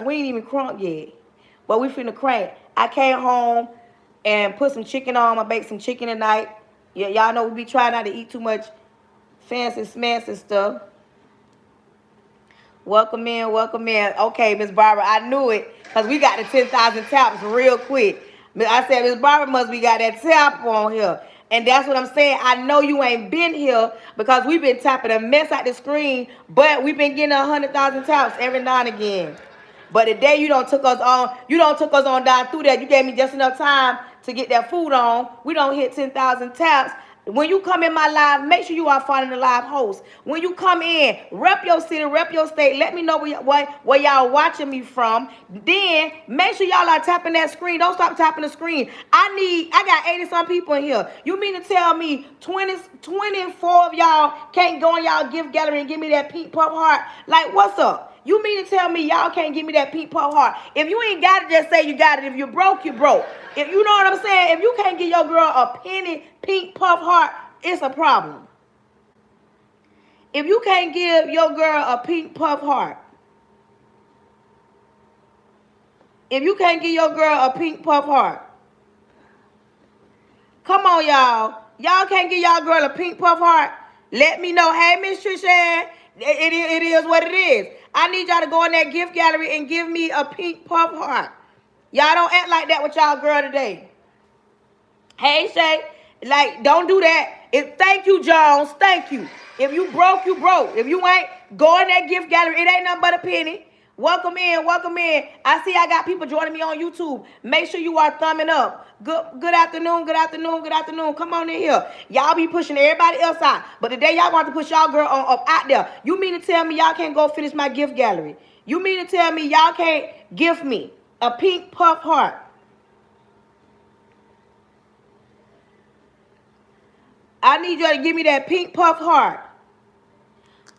We ain't even crunk yet. But we finna crank. I came home and put some chicken on. I baked some chicken tonight. Yeah, y'all know we be trying not to eat too much fancy smancy stuff. Welcome in, welcome in. Okay, Miss Barbara, I knew it. Because we got the 10,000 taps real quick. I said, Miss Barbara must be got that tap on here. And that's what I'm saying. I know you ain't been here because we've been tapping a mess out the screen, but we've been getting 100,000 taps every now and again. But the day you don't took us on down through that. You gave me just enough time to get that food on. We don't hit 10,000 taps. When you come in my live, make sure you are following the live host. When you come in, rep your city, rep your state. Let me know where y'all watching me from. Then make sure y'all are tapping that screen. Don't stop tapping the screen. I got 80-some people in here. You mean to tell me 24 of y'all can't go in y'all gift gallery and give me that pink puff heart? Like, what's up? You mean to tell me y'all can't give me that pink puff heart? If you ain't got it, just say you got it. If you're broke, you're broke. If you know what I'm saying, if you can't give your girl a penny pink puff heart, it's a problem. If you can't give your girl a pink puff heart, if you can't give your girl a pink puff heart, come on, y'all. Y'all can't give y'all girl a pink puff heart? Let me know. Hey, Miss Trishan, it is what it is. I need y'all to go in that gift gallery and give me a pink puff heart. Y'all don't act like that with y'all girl today. Hey, Shay, like, don't do that. Thank you, Jones. Thank you. If you broke, you broke. If you ain't, go in that gift gallery. It ain't nothing but a penny. Welcome in, welcome in. I see I got people joining me on YouTube. Make sure you are thumbing up. Good afternoon, good afternoon, good afternoon. Come on in here. Y'all be pushing everybody else out. But today y'all want to push y'all girl on up out there. You mean to tell me y'all can't go finish my gift gallery? You mean to tell me y'all can't gift me a pink puff heart? I need y'all to give me that pink puff heart.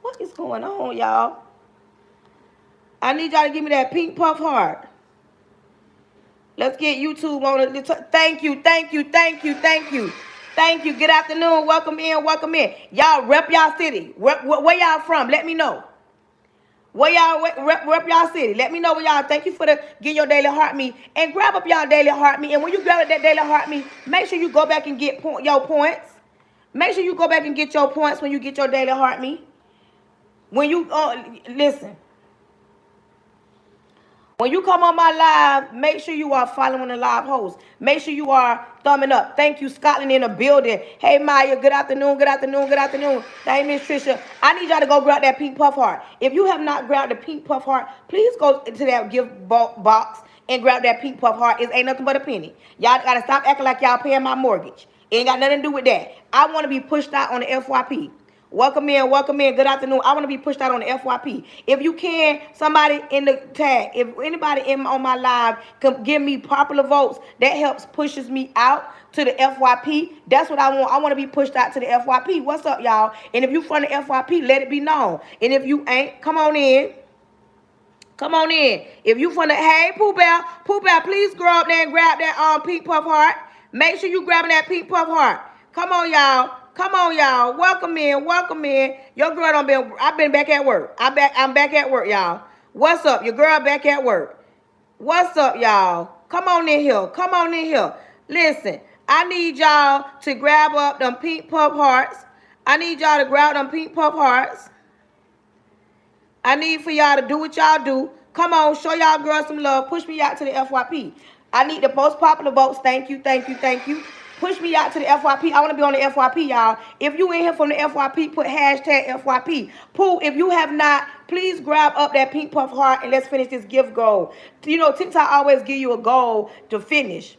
What is going on, y'all? I need y'all to give me that pink puff heart. Let's get YouTube on it. Thank you, thank you, thank you, thank you. Thank you. Good afternoon. Welcome in, welcome in. Y'all rep y'all city. Where y'all from? Let me know. Where y'all rep y'all city. Let me know where y'all. Thank you for the get your daily heart me. And grab up y'all daily heart me. And when you grab up that daily heart me, make sure you go back and get your points. Make sure you go back and get your points when you get your daily heart me. When you listen. When you come on my live, make sure you are following the live host. Make sure you are thumbing up. Thank you, Scotland in the building. Hey, Maya, good afternoon, good afternoon, good afternoon. Thank Miss Trisha. I need y'all to go grab that pink puff heart. If you have not grabbed the pink puff heart, please go to that gift box and grab that pink puff heart. It ain't nothing but a penny. Y'all got to stop acting like y'all paying my mortgage. It ain't got nothing to do with that. I want to be pushed out on the FYP. Welcome in, welcome in. Good afternoon. I want to be pushed out on the FYP. If you can, somebody in the tag, if anybody on my live can give me popular votes, that helps pushes me out to the FYP. That's what I want. I want to be pushed out to the FYP. What's up, y'all? And if you from the FYP, let it be known. And if you ain't, come on in. Come on in. If you from the, hey, Pooh Bear, please go up there and grab that pink puff heart. Make sure you grabbing that pink puff heart. Come on, y'all. Come on, y'all. Welcome in. Welcome in. Your girl I've been back at work. I'm back at work, y'all. What's up? Your girl back at work. What's up, y'all? Come on in here. Come on in here. Listen, I need y'all to grab up them pink puff hearts. I need y'all to grab them pink puff hearts. I need for y'all to do what y'all do. Come on, show y'all girls some love. Push me out to the FYP. I need the most popular votes. Thank you, thank you, thank you. Push me out to the FYP. I want to be on the FYP, y'all. If you in here from the FYP, put hashtag FYP. Pooh, if you have not, please grab up that pink puff heart and let's finish this gift goal. You know, TikTok always give you a goal to finish.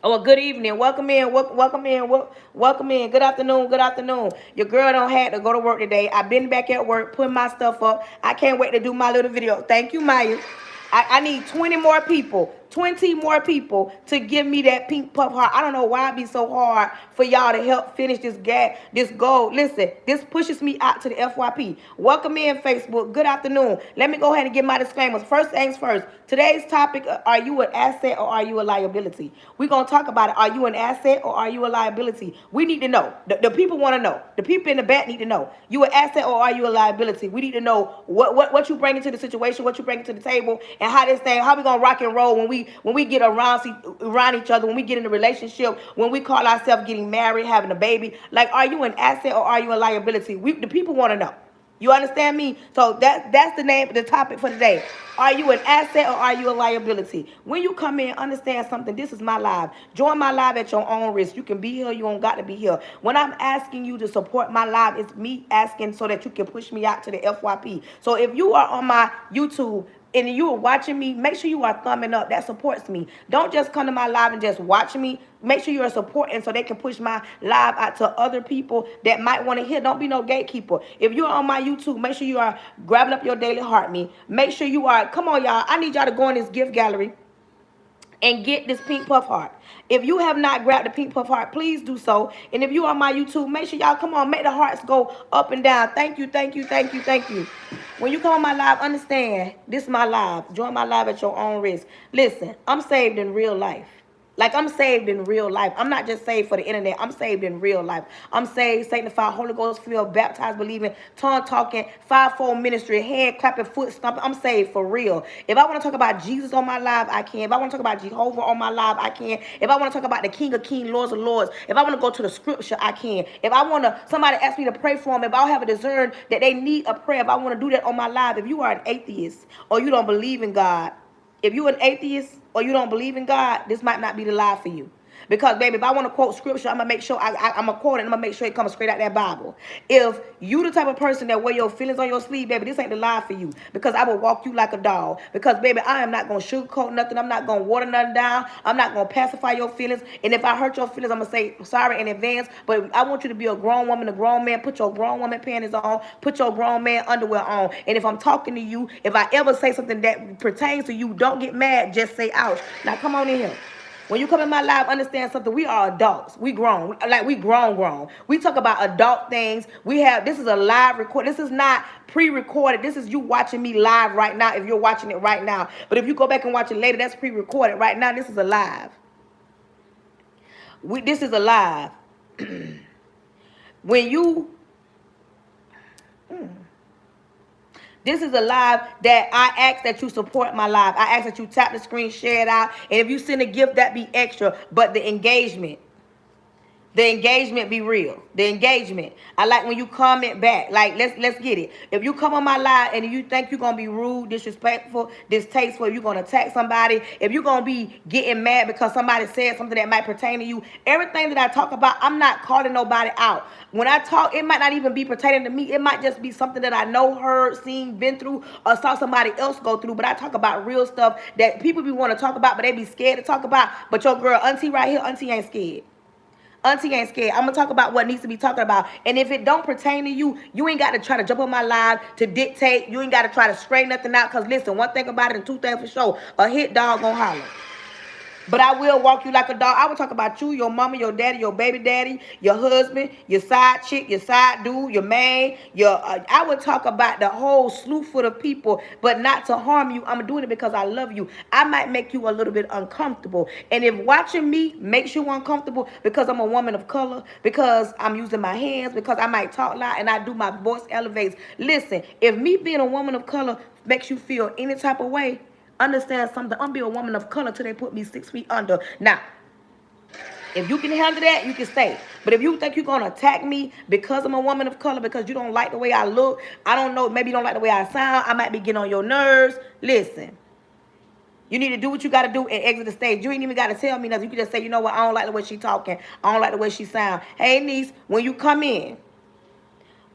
Oh, good evening. Welcome in. Welcome in. Welcome in. Good afternoon. Good afternoon. Your girl don't have to go to work today. I've been back at work, putting my stuff up. I can't wait to do my little video. Thank you, Maya. I need 20 more people. 20 more people to give me that pink puff heart. I don't know why it be so hard for y'all to help finish this goal. Listen, this pushes me out to the FYP. Welcome in, Facebook. Good afternoon. Let me go ahead and give my disclaimers. First things first. Today's topic, are you an asset or are you a liability? We're going to talk about it. Are you an asset or are you a liability? We need to know. The people want to know. The people in the back need to know. You an asset or are you a liability? We need to know what you bring into the situation, what you bring to the table, and how this thing, how we going to rock and roll when we get around each other, when we get in a relationship, when we call ourselves getting married, having a baby. Like, are you an asset or are you a liability? The people want to know. You understand me? So that's the topic for today. Are you an asset or are you a liability? When you come in, understand something. This is my live. Join my live at your own risk. You can be here. You don't got to be here. When I'm asking you to support my live, it's me asking so that you can push me out to the FYP. So if you are on my YouTube and you are watching me, make sure you are thumbing up. That supports me. Don't just come to my live and just watch me. Make sure you are supporting so they can push my live out to other people that might want to hear. Don't be no gatekeeper. If you're on my YouTube, make sure you are grabbing up your daily heart me. Make sure you are, come on y'all, I need y'all to go in this gift gallery and get this pink puff heart. If you have not grabbed the pink puff heart, please do so. And if you are on my YouTube, make sure y'all come on, make the hearts go up and down. Thank you, thank you, thank you, thank you. When you come on my live, understand, this is my live. Join my live at your own risk. Listen, I'm saved in real life. Like, I'm saved in real life. I'm not just saved for the internet. I'm saved in real life. I'm saved, sanctified, Holy Ghost filled, baptized, believing, tongue talking, fivefold ministry, hand clapping, foot stomping. I'm saved for real. If I want to talk about Jesus on my live, I can. If I want to talk about Jehovah on my live, I can. If I want to talk about the King of Kings, Lords of Lords, if I want to go to the scripture, I can. If I want to, somebody ask me to pray for them, if I have a discern that they need a prayer, if I want to do that on my live, if you are an atheist or you don't believe in God, if you're an atheist or you don't believe in God, this might not be the live for you. Because, baby, if I want to quote scripture, I'm going to make sure I'm going to quote it. I'm going to make sure it comes straight out that Bible. If you the type of person that wear your feelings on your sleeve, baby, this ain't the live for you. Because I will walk you like a dog. Because, baby, I am not going to sugarcoat nothing. I'm not going to water nothing down. I'm not going to pacify your feelings. And if I hurt your feelings, I'm going to say sorry in advance. But I want you to be a grown woman, a grown man. Put your grown woman panties on. Put your grown man underwear on. And if I'm talking to you, if I ever say something that pertains to you, don't get mad. Just say ouch. Now, come on in here. When you come in my live, understand something. We are adults. We grown. We grown. We talk about adult things. This is a live record. This is not pre-recorded. This is you watching me live right now if you're watching it right now. But if you go back and watch it later, that's pre-recorded. Right now, this is a live. This is a live. When you... This is a live that I ask that you support my live. I ask that you tap the screen, share it out. And if you send a gift, that be extra. But the engagement be real. The engagement. I like when you comment back. Like, let's get it. If you come on my live and you think you're going to be rude, disrespectful, distasteful, you're going to attack somebody, if you're going to be getting mad because somebody said something that might pertain to you, everything that I talk about, I'm not calling nobody out. When I talk, it might not even be pertaining to me. It might just be something that I know, heard, seen, been through, or saw somebody else go through. But I talk about real stuff that people be want to talk about, but they be scared to talk about. But your girl, auntie right here, auntie ain't scared. Auntie ain't scared. I'm going to talk about what needs to be talked about. And if it don't pertain to you, you ain't got to try to jump on my live to dictate. You ain't got to try to straighten nothing out. Because listen, one thing about it and two things for sure. A hit dog gonna holler. But I will walk you like a dog. I will talk about you, your mama, your daddy, your baby daddy, your husband, your side chick, your side dude, your man. I would talk about the whole slew full of people, but not to harm you. I'm doing it because I love you. I might make you a little bit uncomfortable. And if watching me makes you uncomfortable because I'm a woman of color, because I'm using my hands, because I might talk loud and I do my voice elevates. Listen, if me being a woman of color makes you feel any type of way, understand something. I'm be a woman of color till they put me 6 feet under. Now, if you can handle that, you can stay. But if you think you're going to attack me because I'm a woman of color, because you don't like the way I look, I don't know, maybe you don't like the way I sound, I might be getting on your nerves. Listen, you need to do what you got to do and exit the stage. You ain't even got to tell me nothing. You can just say, you know what, I don't like the way she talking. I don't like the way she sound. Hey, niece, when you come in,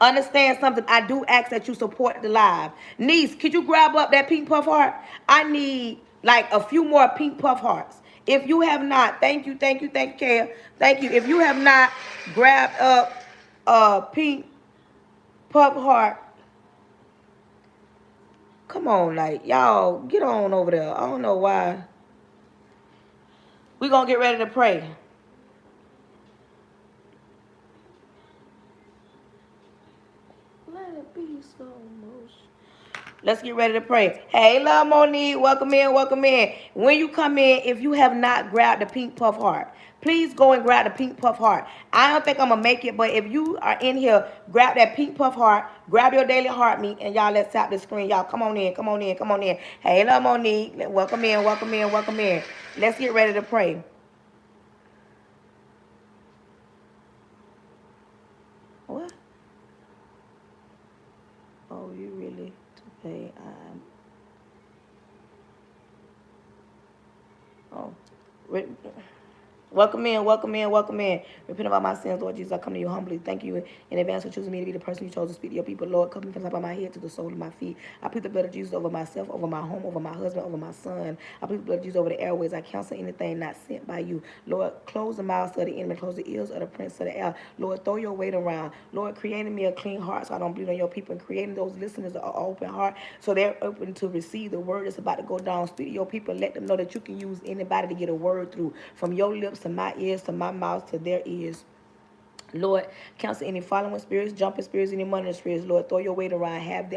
understand something. I do ask that you support the live. Niece, could you grab up that pink puff heart? I need like a few more pink puff hearts. If you have not, thank you, Kaya. Thank you. If you have not grabbed up a pink puff heart, come on, like, y'all, get on over there. I don't know why. We're going to get ready to pray. Let it be slow motion. Let's get ready to pray. Hey, love Monique. Welcome in, welcome in. When you come in, if you have not grabbed the pink puff heart, please go and grab the pink puff heart. I don't think I'm going to make it, but if you are in here, grab that pink puff heart, grab your daily heart meat, and y'all, let's tap the screen. Y'all, come on in, come on in, come on in. Hey, love Monique. Welcome in, welcome in, welcome in. Let's get ready to pray. What? Oh, you really to pay? Oh. Welcome in, welcome in, welcome in. Repent of all my sins, Lord Jesus. I come to you humbly. Thank you in advance for choosing me to be the person you chose to speak to your people. Lord, come from the top of my head to the sole of my feet. I plead the blood of Jesus over myself, over my home, over my husband, over my son. I plead the blood of Jesus over the airways. I cancel anything not sent by you. Lord, close the mouths of the enemy, close the ears of the prince of the air. Lord, throw your weight around. Lord, creating me a clean heart so I don't bleed on your people, and creating those listeners an open heart so they're open to receive the word that's about to go down. Speak to your people. Let them know that you can use anybody to get a word through, from your lips to my ears to my mouth to their ears. Lord, cancel any following spirits, jumping spirits, any monitoring spirits. Lord, throw your weight around. Have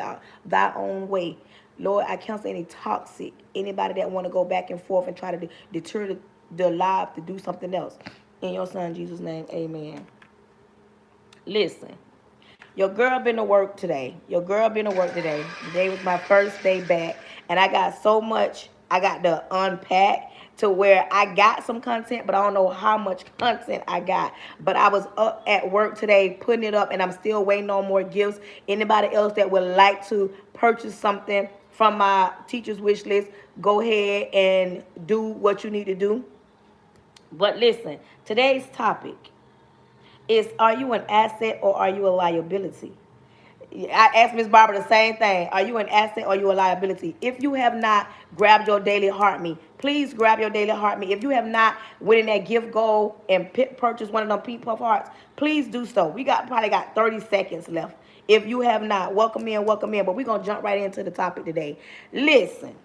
thy own way. Lord, I cancel any toxic, anybody that want to go back and forth and try to deter the live to do something else. In your son Jesus' name, amen. Listen, your girl been to work today. Today was my first day back, and I got so much I got to unpack, to where I got some content, but I don't know how much content I got. But I was up at work today putting it up, and I'm still waiting on more gifts. Anybody else that would like to purchase something from my teacher's wish list, go ahead and do what you need to do. But listen, today's topic is, are you an asset or are you a liability? I asked Miss Barbara the same thing. Are you an asset or are you a liability? If you have not grabbed your daily heart meat, please grab your daily heart meat. If you have not went in that gift goal and purchased one of them pink puff hearts, please do so. We probably got 30 seconds left. If you have not, welcome in, welcome in. But we're going to jump right into the topic today. Listen.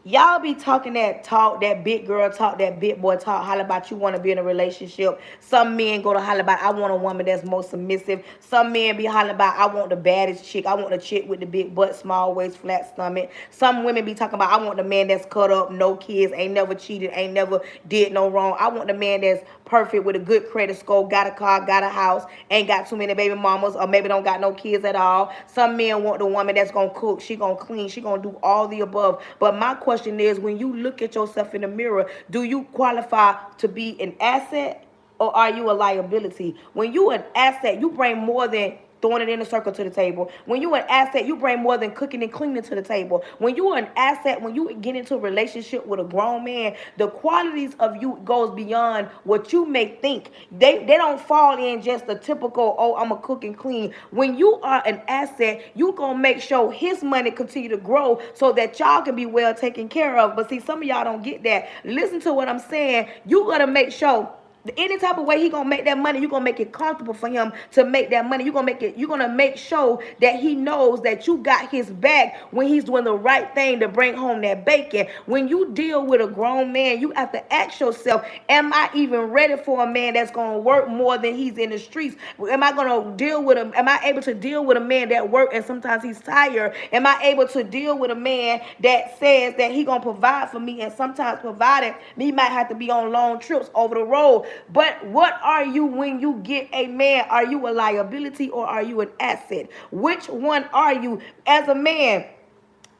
Y'all be talking that talk, that big girl talk, that big boy talk, holler about you want to be in a relationship. Some men go to holler about, I want a woman that's more submissive. Some men be hollering about, I want the baddest chick. I want the chick with the big butt, small waist, flat stomach. Some women be talking about, I want the man that's cut up, no kids, ain't never cheated, ain't never did no wrong. I want the man that's perfect with a good credit score, got a car, got a house, ain't got too many baby mamas, or maybe don't got no kids at all. Some men want the woman that's going to cook, she going to clean, she going to do all the above. But my question is, when you look at yourself in the mirror, do you qualify to be an asset or are you a liability? When you an asset, you bring more than throwing it in a circle to the table. When you an asset, you bring more than cooking and cleaning to the table. When you an asset, when you get into a relationship with a grown man, the qualities of you goes beyond what you may think. They don't fall in just the typical, oh, I'm a cook and clean. When you are an asset, you gonna make sure his money continue to grow so that y'all can be well taken care of. But see, some of y'all don't get that. Listen to what I'm saying. You gotta make sure any type of way he gonna make that money, you're gonna make it comfortable for him to make that money. You're gonna make sure that he knows that you got his back when he's doing the right thing to bring home that bacon. When you deal with a grown man, you have to ask yourself, am I even ready for a man that's gonna work more than he's in the streets? Am I gonna deal with him? Am I able to deal with a man that work and sometimes he's tired? Am I able to deal with a man that says that he gonna provide for me, and sometimes providing me might have to be on long trips over the road? But what are you when you get a man? Are you a liability or are you an asset? Which one are you as a man?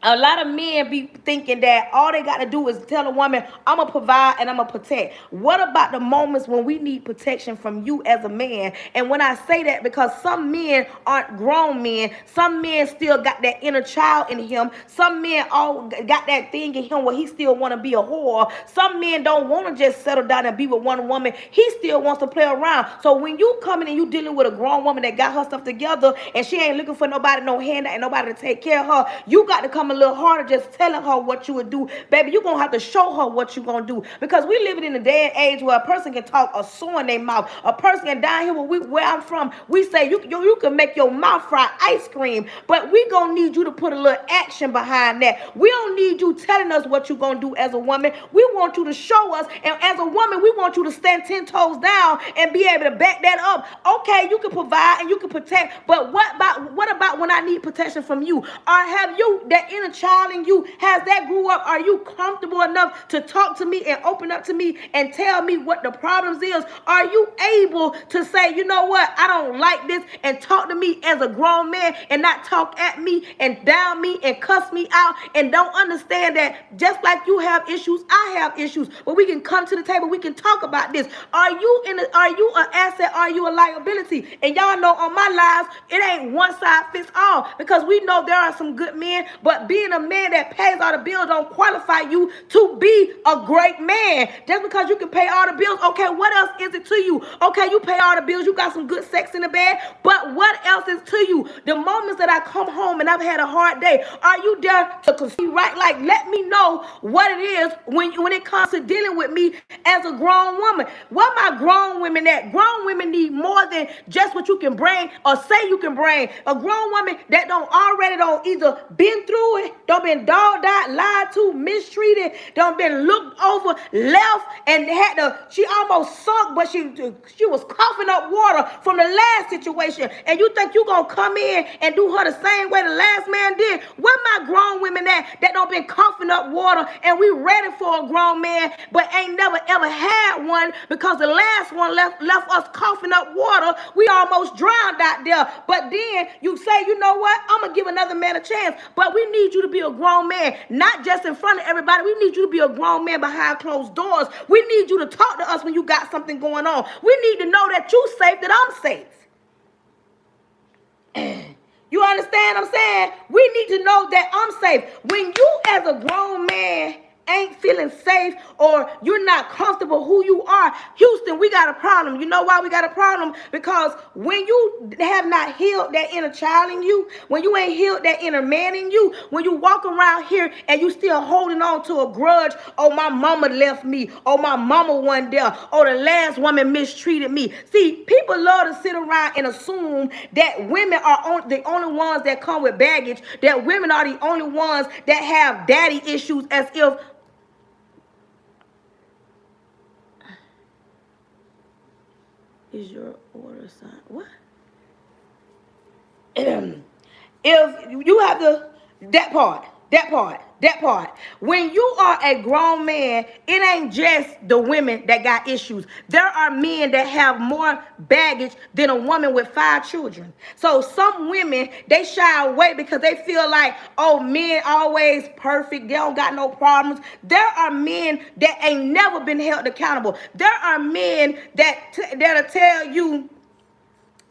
A lot of men be thinking that all they got to do is tell a woman, I'm going to provide and I'm going to protect. What about the moments when we need protection from you as a man? And when I say that, because some men aren't grown men. Some men still got that inner child in him. Some men all got that thing in him where he still want to be a whore. Some men don't want to just settle down and be with one woman. He still wants to play around. So when you coming and you dealing with a grown woman that got her stuff together and she ain't looking for nobody, no handout, and nobody to take care of her, you got to come a little harder just telling her what you would do. Baby, you're going to have to show her what you're going to do. Because we living in a day and age where a person can talk a sore in their mouth. A person can down here where I'm from, we say you can make your mouth fry ice cream. But we going to need you to put a little action behind that. We don't need you telling us what you're going to do as a woman. We want you to show us. And as a woman, we want you to stand 10 toes down and be able to back that up. Okay, you can provide and you can protect, but what about when I need protection from you? Or have you, that inner child in you, has that grew up? Are you comfortable enough to talk to me and open up to me and tell me what the problems is? Are you able to say, you know what, I don't like this, and talk to me as a grown man and not talk at me and down me and cuss me out and don't understand that just like you have issues, I have issues, but we can come to the table, we can talk about this. Are you an asset? Are you a liability? And y'all know on my lives, it ain't one size fits all, because we know there are some good men, but being a man that pays all the bills don't qualify you to be a great man. Just because you can pay all the bills, okay, what else is it to you? Okay, you pay all the bills, you got some good sex in the bed, but what else is to you? The moments that I come home and I've had a hard day, are you there to conceive right? Like, let me know what it is when it comes to dealing with me as a grown woman. What my grown women at? Grown women need more than just what you can bring or say you can bring. A grown woman that don't either been through it, don't been dogged out, lied to, mistreated, don't been looked over, left, and she almost sunk, but she was coughing up water from the last situation. And you think you gonna come in and do her the same way the last man did? Where my grown women at that don't been coughing up water and we ready for a grown man but ain't never ever had one, because the last one left us coughing up water. We almost drowned out there. But then you say, you know what, I'm gonna give another man a chance. But we need you to be a grown man, not just in front of everybody. We need you to be a grown man behind closed doors. We need you to talk to us when you got something going on. We need to know that you safe, that I'm safe. You understand what I'm saying? We need to know that I'm safe. When you as a grown man ain't feeling safe, or you're not comfortable who you are, Houston, we got a problem. You know why we got a problem? Because when you have not healed that inner child in you, when you ain't healed that inner man in you, when you walk around here and you still holding on to a grudge, oh, my mama left me, oh, my mama wasn't there, oh, the last woman mistreated me. See, people love to sit around and assume that women are the only ones that come with baggage, that women are the only ones that have daddy issues, as if is your order sign. What? If you have that part. When you are a grown man, it ain't just the women that got issues. There are men that have more baggage than a woman with 5 children. So some women, they shy away because they feel like, oh, men always perfect. They don't got no problems. There are men that ain't never been held accountable. There are men that'll tell you,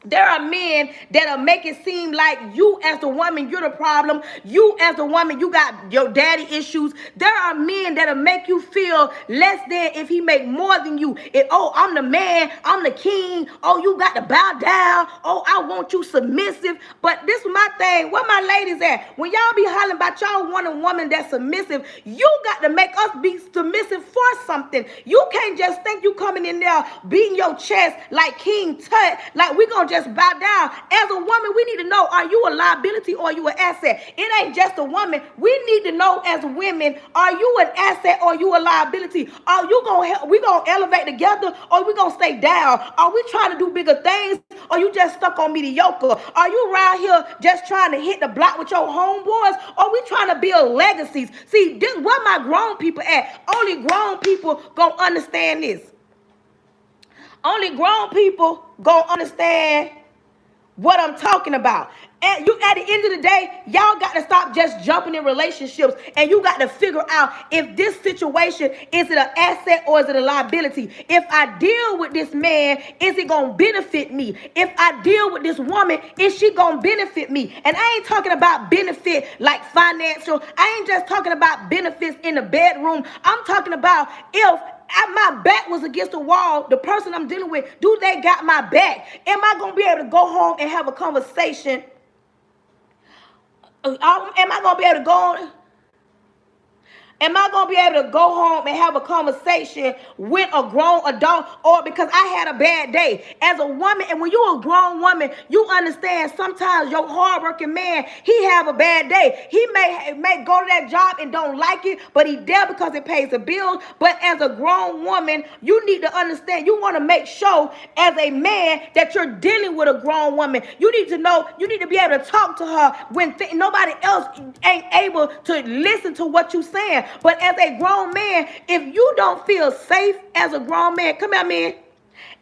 there are men that'll make it seem like you as the woman, you're the problem. You as the woman, you got your daddy issues. There are men that'll make you feel less than if he make more than you. Oh, I'm the man, I'm the king. Oh, you got to bow down. Oh, I want you submissive. But this is my thing. Where my ladies at? When y'all be hollering about y'all want a woman that's submissive, you got to make us be submissive for something. You can't just think you coming in there beating your chest like King Tut, like we gonna just bow down. As a woman, we need to know, are you a liability or are you an asset? It ain't just a woman. We need to know as women, are you an asset or are you a liability? Are you we gonna elevate together, or we gonna stay down? Are we trying to do bigger things, or you just stuck on mediocre? Are you around here just trying to hit the block with your homeboys, or we trying to build legacies? See, this where my grown people at. Only grown people gonna understand this. Only grown people gonna understand what I'm talking about. And you, at the end of the day, y'all got to stop just jumping in relationships, and you got to figure out if this situation, is it an asset or is it a liability? If I deal with this man, is it going to benefit me? If I deal with this woman, is she going to benefit me? And I ain't talking about benefit like financial. I ain't just talking about benefits in the bedroom. I'm talking about if my back was against the wall, the person I'm dealing with, do they got my back? Am I going to be able to go home and have a conversation Am I going to be able to go on? Am I going to be able to go home and have a conversation with a grown adult, or because I had a bad day as a woman? And when you're a grown woman, you understand sometimes your hardworking man, he have a bad day. He may go to that job and don't like it, but he there because it pays the bills. But as a grown woman, you need to understand, you want to make sure as a man that you're dealing with a grown woman. You need to know, you need to be able to talk to her when nobody else ain't able to listen to what you're saying. But as a grown man, if you don't feel safe as a grown man, come here, man.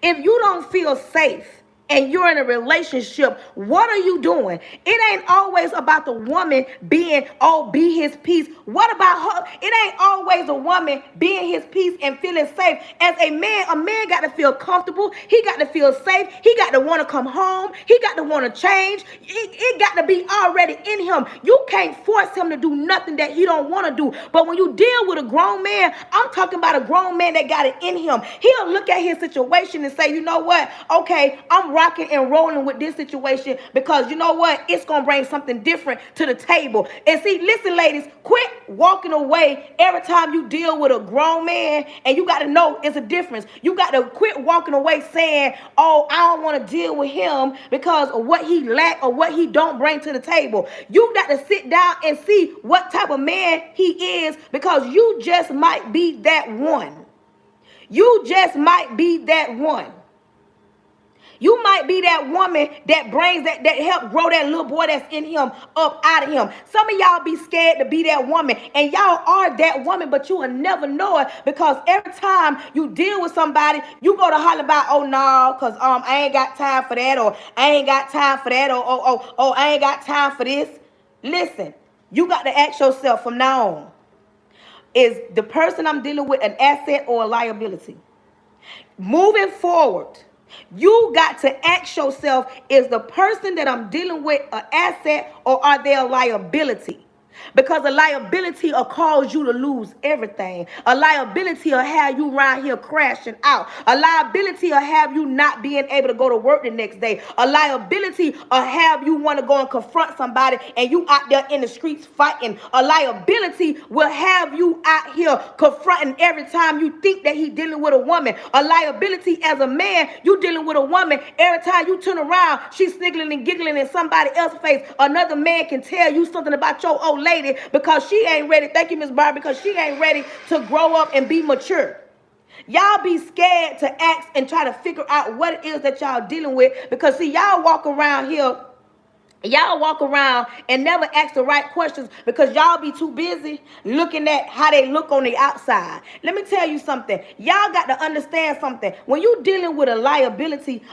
If you don't feel safe and you're in a relationship, what are you doing? It ain't always about the woman being, be his peace. What about her? It ain't always a woman being his peace and feeling safe. As a man got to feel comfortable. He got to feel safe. He got to want to come home. He got to want to change. It got to be already in him. You can't force him to do nothing that he don't want to do. But when you deal with a grown man, I'm talking about a grown man that got it in him. He'll look at his situation and say, you know what? Okay, I'm rocking and rolling with this situation because you know what? It's going to bring something different to the table. And see, listen, ladies, quit walking away every time you deal with a grown man, and you got to know it's a difference. You got to quit walking away saying, oh, I don't want to deal with him because of what he lack or what he don't bring to the table. You got to sit down and see what type of man he is, because you just might be that one. You just might be that one. You might be that woman that brings that help grow that little boy that's in him up out of him. Some of y'all be scared to be that woman, and y'all are that woman, but you will never know it, because every time you deal with somebody, you go to holler about, oh no, because I ain't got time for that, or I ain't got time for that, or I ain't got time for this. Listen, you got to ask yourself from now on, is the person I'm dealing with an asset or a liability? Moving forward, you got to ask yourself, is the person that I'm dealing with an asset or are they a liability? Because a liability will cause you to lose everything. A liability will have you around here crashing out. A liability will have you not being able to go to work the next day. A liability will have you want to go and confront somebody and you out there in the streets fighting. A liability will have you out here confronting every time you think that he's dealing with a woman. A liability as a man, you dealing with a woman. Every time you turn around, she's sniggling and giggling in somebody else's face. Another man can tell you something about your old lady because she ain't ready. Thank you, Miss Barbara, because she ain't ready to grow up and be mature. Y'all be scared to ask and try to figure out what it is that y'all dealing with, because see, y'all walk around here. Y'all walk around and never ask the right questions because y'all be too busy looking at how they look on the outside. Let me tell you something. Y'all got to understand something. When you're dealing with a liability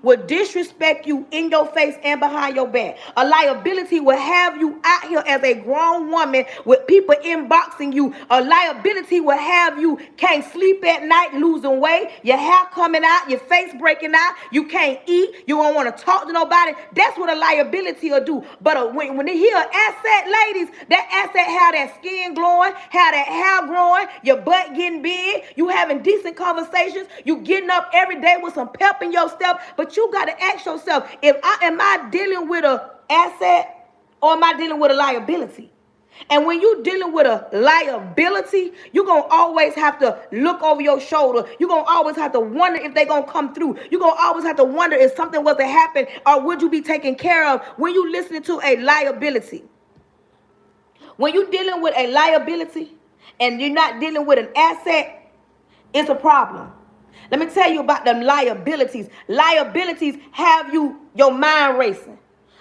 will disrespect you in your face and behind your back. A liability will have you out here as a grown woman with people inboxing you. A liability will have you can't sleep at night, losing weight, your hair coming out, your face breaking out, you can't eat, you don't want to talk to nobody. That's what a liability will do. But when they hear an asset, ladies, that asset have that skin glowing, have that hair growing, your butt getting big, you having decent conversations, you getting up every day with some pep in your step. But you got to ask yourself, am I dealing with an asset or am I dealing with a liability? And when you're dealing with a liability, you're going to always have to look over your shoulder. You're going to always have to wonder if they're going to come through. You're going to always have to wonder if something was to happen, or would you be taken care of when you're listening to a liability. When you're dealing with a liability and you're not dealing with an asset, it's a problem. Let me tell you about them liabilities. Liabilities have your mind racing.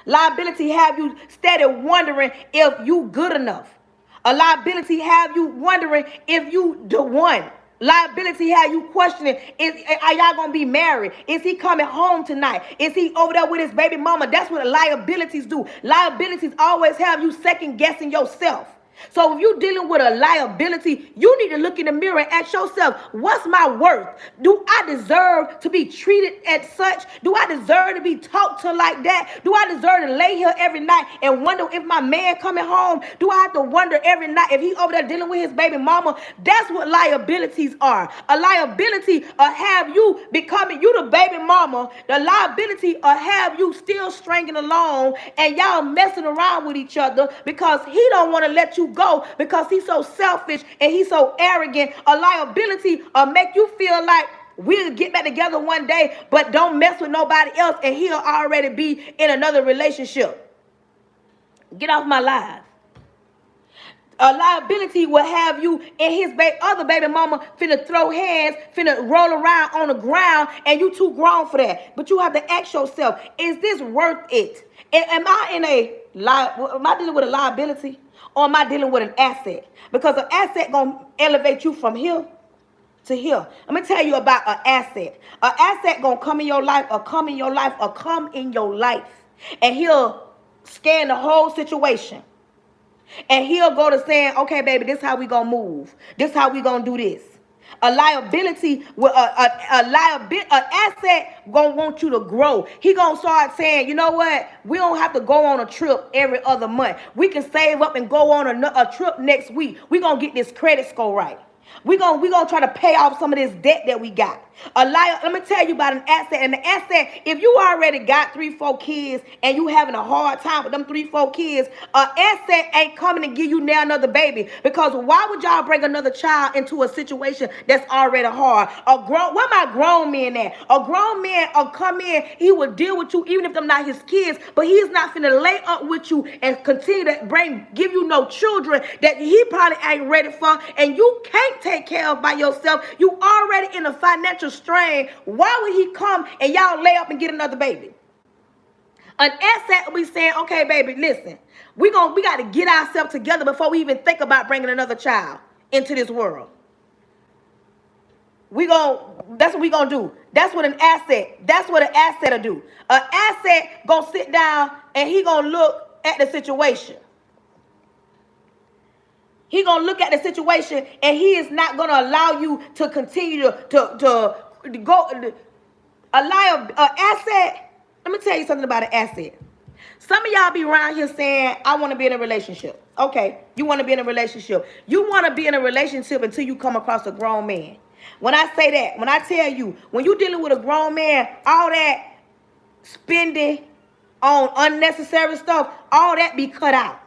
Liability have you steady wondering if you good enough. A liability have you wondering if you the one. Liability have you questioning, are y'all going to be married? Is he coming home tonight? Is he over there with his baby mama? That's what liabilities do. Liabilities always have you second guessing yourself. So if you're dealing with a liability, you need to look in the mirror and ask yourself, what's my worth? Do I deserve to be treated as such? Do I deserve to be talked to like that? Do I deserve to lay here every night and wonder if my man coming home? Do I have to wonder every night if he over there dealing with his baby mama? That's what liabilities are. A liability will have you becoming you the baby mama. The liability will have you still stringing along and y'all messing around with each other because he don't want to let you go because he's so selfish and he's so arrogant. A liability make you feel like we'll get back together one day, but don't mess with nobody else and he'll already be in another relationship. Get off my live. A liability will have you and his other baby mama finna throw hands, finna roll around on the ground, and you too grown for that. But you have to ask yourself, is this worth it? Am I dealing with a liability or am I dealing with an asset? Because an asset gonna elevate you from here to here. Let me tell you about an asset. An asset gonna come in your life or come in your life or come in your life. And he'll scan the whole situation. And he'll go to saying, okay, baby, this is how we gonna move. This is how we gonna do this. A liability, an asset gonna want you to grow. He gonna start saying, you know what? We don't have to go on a trip every other month. We can save up and go on a trip next week. We gonna get this credit score right. We gonna try to pay off some of this debt that we got. Let me tell you about an asset. And the asset, if you already got 3-4 kids and you having a hard time with them 3-4 kids, an asset ain't coming to give you now another baby. Because why would y'all bring another child into a situation that's already hard? Where my grown men at? A grown man will come in, he will deal with you even if them not his kids, but he's not finna lay up with you and continue to give you no children that he probably ain't ready for, and you can't take care of by yourself. You already in a financial strain. Why would he come and y'all lay up and get another baby? An asset will be saying, okay, baby, listen, we got to get ourselves together before we even think about bringing another child into this world. That's what we gonna do. That's what an asset will do. An asset gonna sit down and he gonna look at the situation. He gonna look at the situation and he is not gonna allow you to continue to go. An asset. Let me tell you something about an asset. Some of y'all be around here saying, I want to be in a relationship. Okay, you want to be in a relationship. You want to be in a relationship until you come across a grown man. When I say that, when I tell you, when you're dealing with a grown man, all that spending on unnecessary stuff, all that be cut out.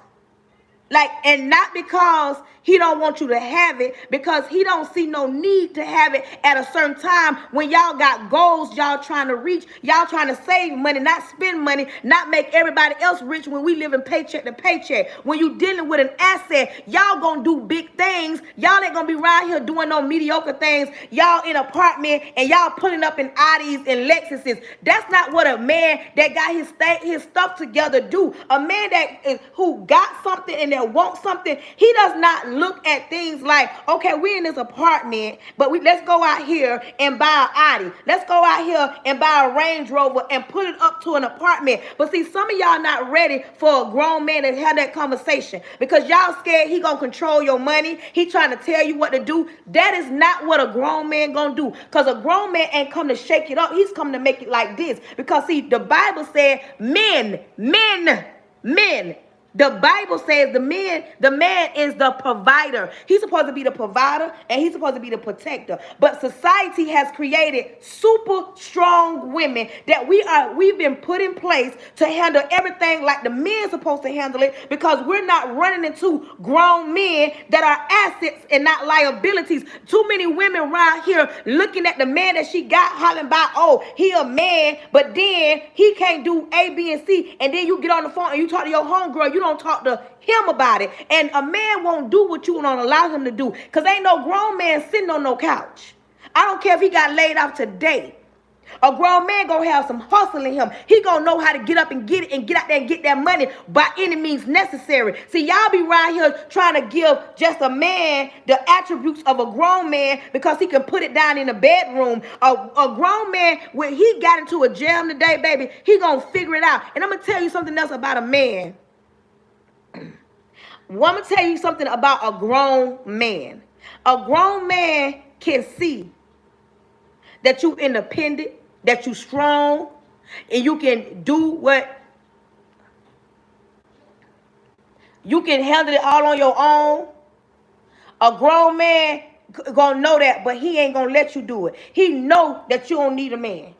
And not because he don't want you to have it, because he don't see no need to have it at a certain time when y'all got goals y'all trying to reach. Y'all trying to save money, not spend money, not make everybody else rich when we living paycheck to paycheck. When you dealing with an asset, y'all gonna do big things. Y'all ain't gonna be around here doing no mediocre things. Y'all in an apartment and y'all pulling up in Audis and Lexuses. That's not what a man that got his stuff together do. A man who got something and that wants something, he does not look at things like, okay, we're in this apartment, but let's go out here and buy an Audi. Let's go out here and buy a Range Rover and put it up to an apartment. But see, some of y'all not ready for a grown man to have that conversation because y'all scared he gonna control your money. He trying to tell you what to do. That is not what a grown man gonna do, because a grown man ain't come to shake it up. He's come to make it like this. Because see, the Bible said men. The Bible says the man is the provider. He's supposed to be the provider and he's supposed to be the protector. But society has created super strong women that we've been put in place to handle everything like the men's supposed to handle it, because we're not running into grown men that are assets and not liabilities. Too many women around here looking at the man that she got, hollering about, oh, he a man, but then he can't do A, B, and C. And then you get on the phone and you talk to your homegirl, you don't talk to him about it. And a man won't do what you don't allow him to do, because ain't no grown man sitting on no couch. I don't care if he got laid off today. A grown man gonna have some hustle in him. He gonna know how to get up and get it and get out there and get that money by any means necessary. See, y'all be right here trying to give just a man the attributes of a grown man because he can put it down in the bedroom. A grown man, when he got into a jam today, baby, he gonna figure it out. And I'm gonna tell you something else about a man. Well, I'm going to tell you something about a grown man. A grown man can see that you independent, that you strong, and you can do what you can handle it all on your own. A grown man gonna know that, but he ain't gonna let you do it. He know that you don't need a man.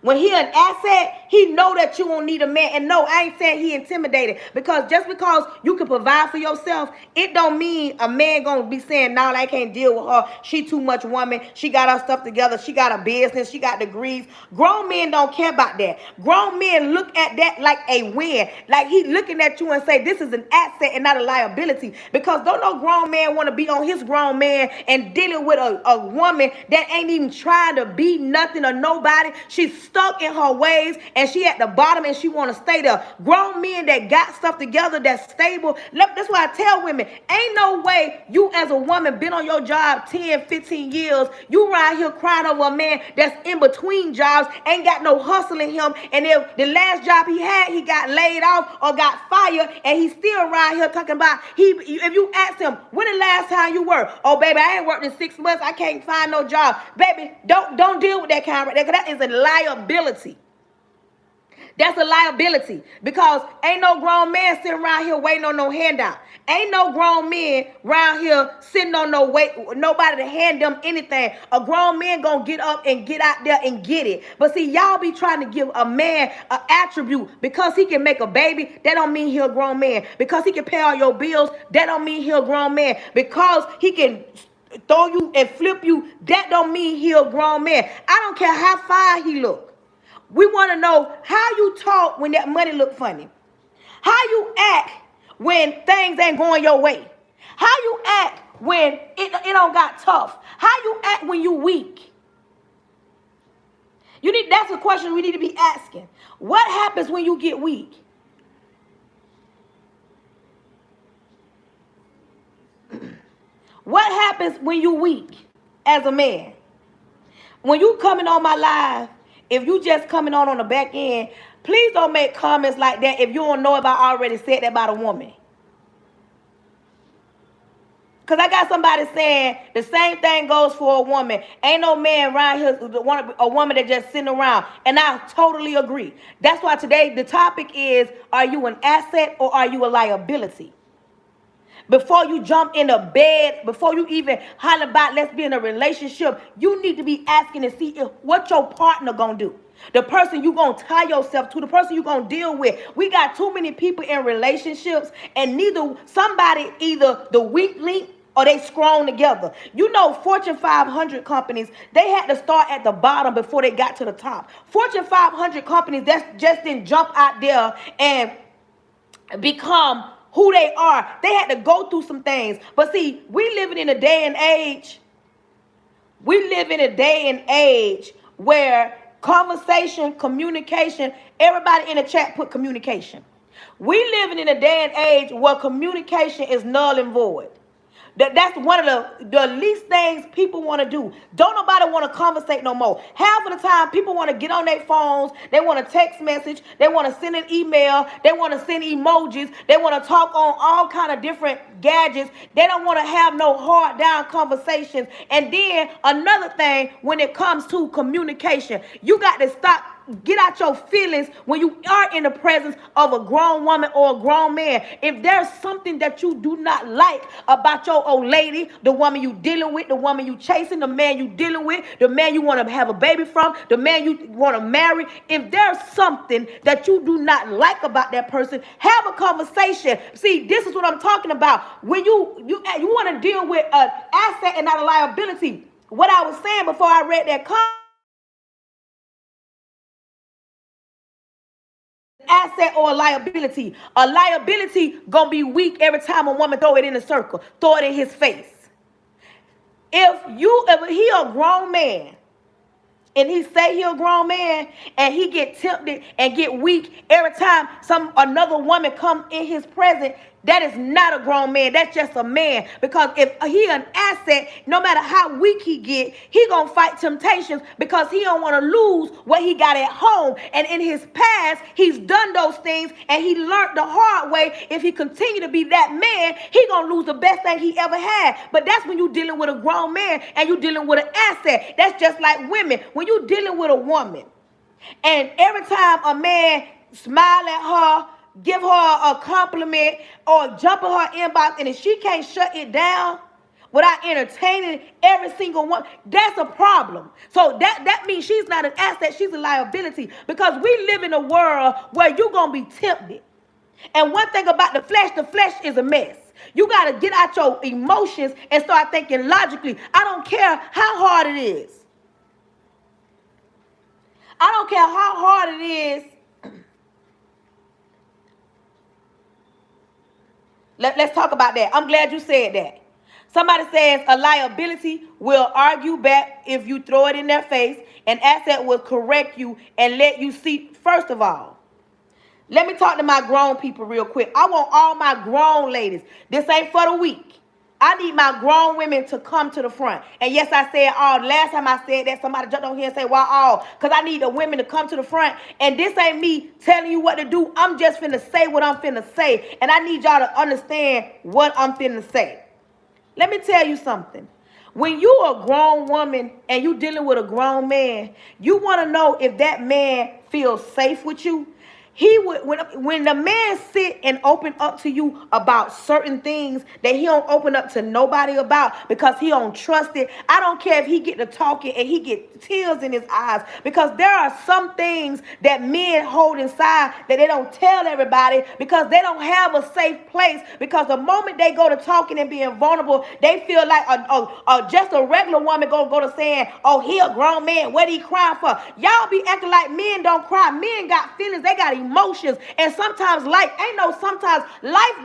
When he an asset, he know that you won't need a man. And no, I ain't saying he intimidated. Because just because you can provide for yourself, it don't mean a man gonna be saying, no, I can't deal with her. She too much woman. She got her stuff together. She got a business. She got degrees. Grown men don't care about that. Grown men look at that like a win. Like he looking at you and say, this is an asset and not a liability. Because don't no grown man want to be on his grown man and dealing with a woman that ain't even trying to be nothing or nobody. She's stuck in her ways and she at the bottom and she want to stay there. Grown men that got stuff together, that's stable. That's why I tell women, ain't no way you as a woman been on your job 10, 15 years. You right here crying over a man that's in between jobs, ain't got no hustle in him. And if the last job he had, he got laid off or got fired, and he's still around here talking about, if you ask him, when the last time you worked? Oh, baby, I ain't worked in 6 months. I can't find no job. Baby, don't deal with that kind right there, because that is a liability. That's a liability, because ain't no grown man sitting around here waiting on no handout. Ain't no grown men around here sitting on nobody to hand them anything. A grown man gonna get up and get out there and get it. But see, y'all be trying to give a man an attribute. Because he can make a baby, that don't mean he a grown man. Because he can pay all your bills, that don't mean he a grown man. Because he can throw you and flip you, that don't mean he a grown man. I don't care how fine he look. We want to know how you talk when that money look funny. How you act when things ain't going your way. How you act when it don't got tough. How you act when you weak. That's a question we need to be asking. What happens when you get weak? What happens when you weak as a man? When you coming on my live, if you just coming on the back end, please don't make comments like that if you don't know if I already said that about a woman. Because I got somebody saying the same thing goes for a woman. Ain't no man around here, a woman that just sitting around. And I totally agree. That's why today the topic is, are you an asset or are you a liability? Before you jump in a bed, before you even holler about let's be in a relationship, you need to be asking to see what your partner gonna do. The person you gonna tie yourself to, the person you gonna deal with. We got too many people in relationships, and somebody either the weak link or they scroll together. You know, Fortune 500 companies, they had to start at the bottom before they got to the top. Fortune 500 companies that just didn't jump out there and become who they are. They had to go through some things. But see, we living in a day and age. We live in a day and age where conversation, communication, everybody in the chat put communication. We living in a day and age where communication is null and void. That's one of the least things people want to do. Don't nobody want to conversate no more. Half of the time, people want to get on their phones. They want to text message. They want to send an email. They want to send emojis. They want to talk on all kind of different gadgets. They don't want to have no hard down conversations. And then another thing, when it comes to communication, you got to stop. Get out your feelings when you are in the presence of a grown woman or a grown man. If there's something that you do not like about your old lady, the woman you dealing with, the woman you chasing, the man you dealing with, the man you want to have a baby from, the man you want to marry, if there's something that you do not like about that person, have a conversation. See, this is what I'm talking about. When you want to deal with an asset and not a liability. What I was saying before I read that comment, asset or a liability. A liability gonna be weak every time a woman throw it in a circle, throw it in his face. If he a grown man and he say he a grown man and he get tempted and get weak every time another woman come in his presence, That is not a grown man. That's just a man. Because if he an asset, no matter how weak he get, he gonna fight temptations because he don't want to lose what he got at home. And in his past, he's done those things and he learned the hard way. If he continue to be that man, he gonna lose the best thing he ever had. But that's when you dealing with a grown man and you dealing with an asset. That's just like women. When you dealing with a woman and every time a man smile at her, give her a compliment, or jump in her inbox, and if she can't shut it down without entertaining every single one, that's a problem. So that means she's not an asset, she's a liability. Because we live in a world where you're going to be tempted. And one thing about the flesh is a mess. You got to get out your emotions and start thinking logically. I don't care how hard it is. I don't care how hard it is. Let's talk about that. I'm glad you said that. Somebody says a liability will argue back if you throw it in their face. An asset will correct you and let you see. First of all, let me talk to my grown people real quick. I want all my grown ladies. This ain't for the weak. I need my grown women to come to the front. And yes, I said all. Last time I said that, somebody jumped on here and said, why all? Because I need the women to come to the front. And this ain't me telling you what to do. I'm just finna say what I'm finna say. And I need y'all to understand what I'm finna say. Let me tell you something. When you a grown woman and you dealing with a grown man, you want to know if that man feels safe with you. He would when the man sit and open up to you about certain things that he don't open up to nobody about because he don't trust it. I don't care if he get to talking and he get tears in his eyes, because there are some things that men hold inside that they don't tell everybody because they don't have a safe place. Because the moment they go to talking and being vulnerable, they feel like just a regular woman go to saying, oh, he a grown man, what he crying for? Y'all be acting like men don't cry. Men got feelings, they got emotions, and sometimes life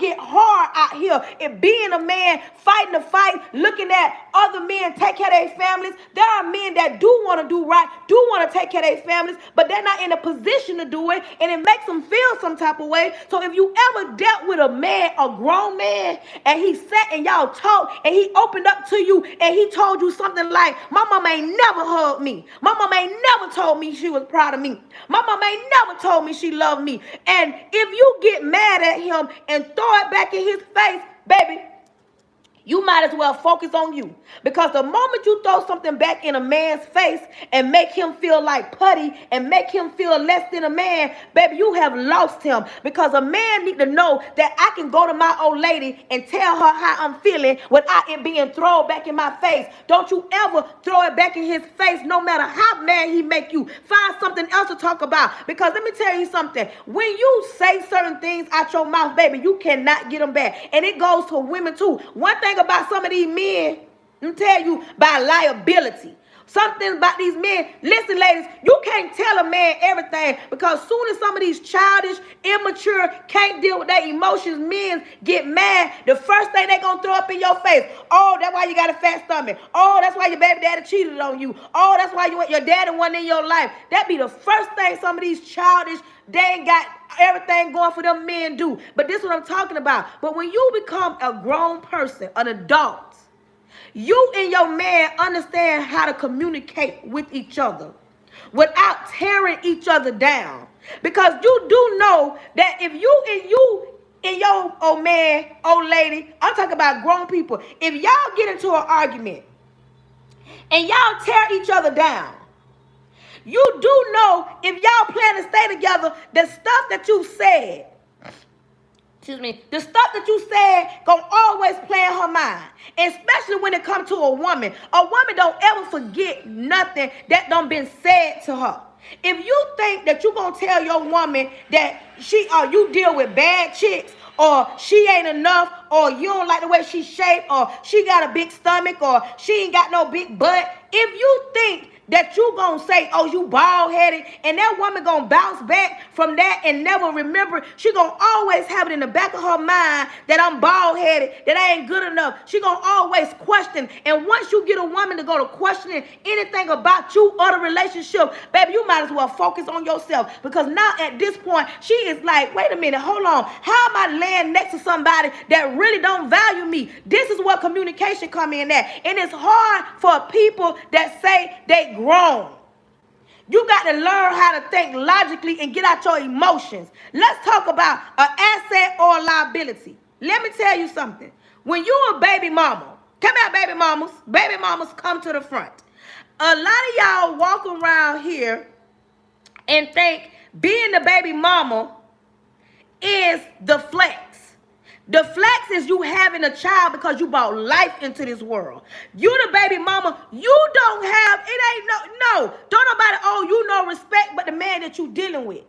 get hard out here. If being a man, fighting the fight, looking at other men take care of their families, there are men that do want to do right, do want to take care of their families, but they're not in a position to do it, and it makes them feel some type of way. So if you ever dealt with a man, a grown man, and he sat and y'all talked, and he opened up to you, and he told you something like, my mama ain't never hugged me, my mama ain't never told me she was proud of me, my mama ain't never told me she loved me. And if you get mad at him and throw it back in his face, baby, you might as well focus on you. Because the moment you throw something back in a man's face and make him feel like putty and make him feel less than a man, baby, you have lost him. Because a man need to know that I can go to my old lady and tell her how I'm feeling without it being thrown back in my face. Don't you ever throw it back in his face, no matter how mad he make you. Find something else to talk about. Because let me tell you something. When you say certain things out your mouth, baby, you cannot get them back. And it goes to women too. One thing about some of these men, I'm tell you, by liability. Something about these men. Listen, ladies, you can't tell a man everything, because soon as some of these childish, immature, can't deal with their emotions, men get mad. The first thing they gonna throw up in your face, oh, that's why you got a fat stomach. Oh, that's why your baby daddy cheated on you. Oh, that's why your daddy wasn't in your life. That be the first thing some of these childish, they ain't got everything going for them men do. But this is what I'm talking about. But when you become a grown person, an adult, you and your man understand how to communicate with each other without tearing each other down. Because you do know that if you and your old man, old lady, I'm talking about grown people, if y'all get into an argument and y'all tear each other down, you do know if y'all plan to stay together, the stuff that you said, the stuff that you said gonna always play in her mind. Especially when it comes to a woman. A woman don't ever forget nothing that done been said to her. If you think that you gonna tell your woman that you deal with bad chicks, or she ain't enough, or you don't like the way she shaped, or she got a big stomach, or she ain't got no big butt, if you think that you gonna say, oh, you bald-headed, and that woman gonna bounce back from that and never remember. She gonna always have it in the back of her mind that I'm bald-headed, that I ain't good enough. She gonna always question. And once you get a woman to go to questioning anything about you or the relationship, baby, you might as well focus on yourself. Because now at this point, she is like, wait a minute, hold on. How am I laying next to somebody that really don't value me? This is where communication come in at. And it's hard for people that say they grown. You got to learn how to think logically and get out your emotions. Let's talk about an asset or a liability. Let me tell you something. When you a baby mama, come out, baby mamas. Baby mamas, come to the front. A lot of y'all walk around here and think being the baby mama is the flex. The flex is you having a child because you brought life into this world. You the baby mama, you don't have, it ain't no, don't nobody owe you no respect but the man that you dealing with.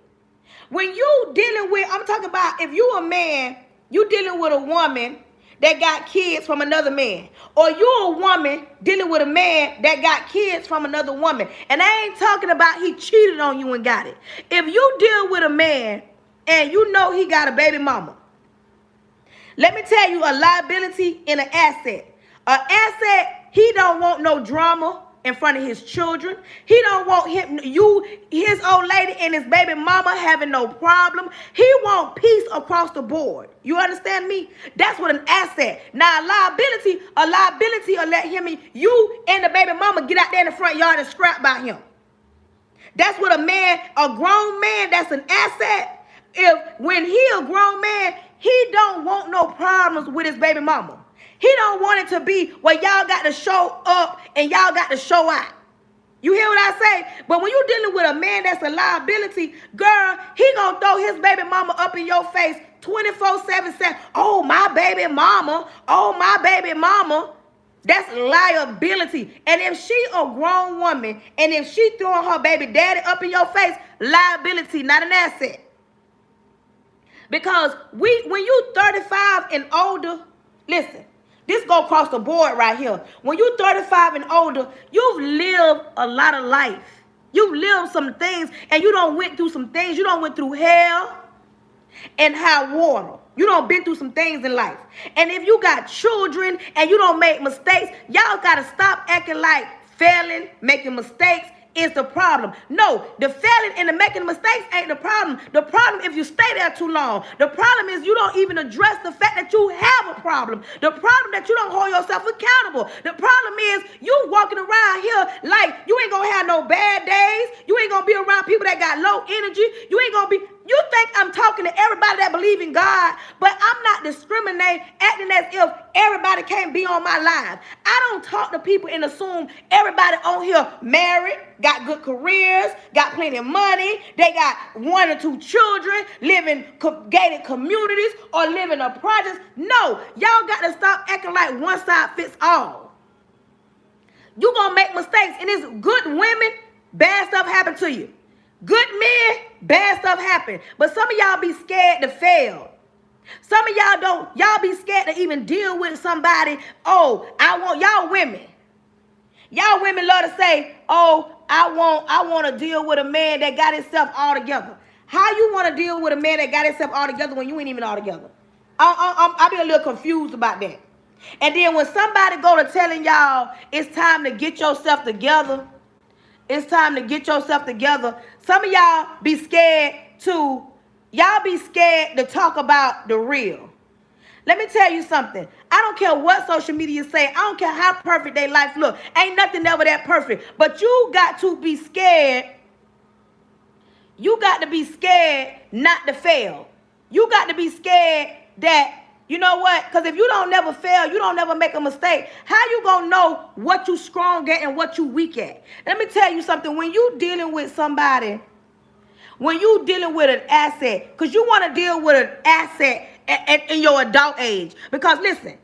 When you dealing with, I'm talking about if you a man, you dealing with a woman that got kids from another man. Or you a woman dealing with a man that got kids from another woman. And I ain't talking about he cheated on you and got it. If you deal with a man and you know he got a baby mama, let me tell you a liability and an asset. An asset, he don't want no drama in front of his children. He don't want his old lady and his baby mama having no problem. He want peace across the board. You understand me? That's what an asset. Now a liability will let you and the baby mama get out there in the front yard and scrap by him. That's what a grown man, that's an asset. When he a grown man, he don't want no problems with his baby mama. He don't want it to be where y'all got to show up and y'all got to show out. You hear what I say? But when you dealing with a man that's a liability, girl, he gonna throw his baby mama up in your face 24/7 saying, oh, my baby mama, oh, my baby mama. That's liability. And if she a grown woman and if she throwing her baby daddy up in your face, liability, not an asset. Because when you 35 and older, listen, this go across the board right here. When you 35 and older, you've lived a lot of life. You've lived some things and you done went through some things. You done went through hell and high water. You done been through some things in life. And if you got children and you don't make mistakes, y'all got to stop acting like failing, making mistakes is the problem. No, the failing and the making mistakes ain't the problem. The problem if you stay there too long. The problem is you don't even address the fact that you have a problem. The problem that you don't hold yourself accountable. The problem is you walking around here like you ain't gonna have no bad days. You ain't gonna be around people that got low energy. You think I'm talking to everybody that believe in God, but I'm not discriminating, acting as if everybody can't be on my live. I don't talk to people and assume everybody on here married, got good careers, got plenty of money, they got 1 or 2 children, live in gated communities, or live in a project. No, y'all got to stop acting like one size fits all. You gonna make mistakes, and it's good women, bad stuff happen to you. Good men, bad stuff happen. But some of y'all be scared to fail. Some of y'all be scared to even deal with somebody. Oh, y'all women. Y'all women love to say, oh, I want to deal with a man that got himself all together. How you want to deal with a man that got himself all together when you ain't even all together? I be a little confused about that. And then when somebody go to telling y'all it's time to get yourself together, it's time to get yourself together. Some of y'all be scared to talk about the real. Let me tell you something. I don't care what social media say. I don't care how perfect their life look. Ain't nothing ever that perfect. But you got to be scared. You got to be scared not to fail. You got to be scared that, you know what? Because if you don't never fail, you don't never make a mistake, how you going to know what you strong at and what you weak at? Let me tell you something. When you dealing with somebody, when you dealing with an asset, because you want to deal with an asset in your adult age. Because listen,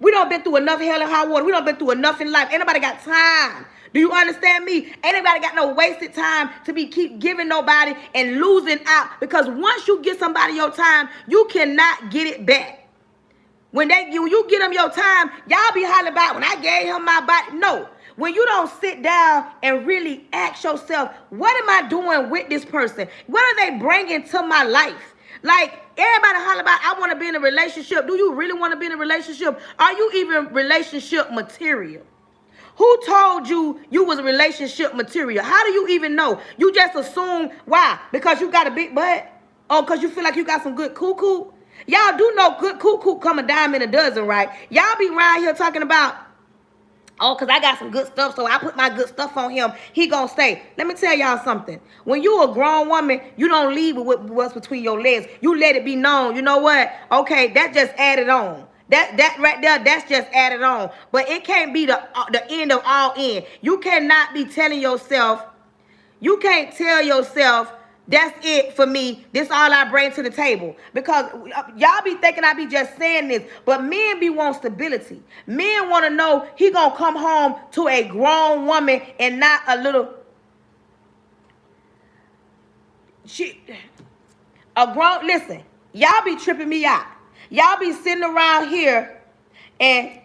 we done been through enough hell and high water. We done been through enough in life. Ain't nobody got time. Do you understand me? Ain't nobody got no wasted time to keep giving nobody and losing out. Because once you get somebody your time, you cannot get it back. When you get them your time, y'all be hollering about when I gave him my body. No. When you don't sit down and really ask yourself, what am I doing with this person? What are they bringing to my life? Like, everybody holler about, I want to be in a relationship. Do you really want to be in a relationship? Are you even relationship material? Who told you you was relationship material? How do you even know? You just assume. Why? Because you got a big butt? Oh, because you feel like you got some good cuckoo? Y'all do know good cuckoo come a dime in a dozen, right? Y'all be around here talking about, oh, because I got some good stuff, so I put my good stuff on him. He gonna stay. Let me tell y'all something. When you a grown woman, you don't leave with what's between your legs. You let it be known. You know what? Okay, that just added on. That right there, that's just added on. But it can't be the end of all end. You cannot be telling yourself, you can't tell yourself, that's it for me. This all I bring to the table. Because y'all be thinking I be just saying this, but men be want stability. Men want to know he gonna come home to a grown woman and not a little. Listen, y'all be tripping me out. Y'all be sitting around here and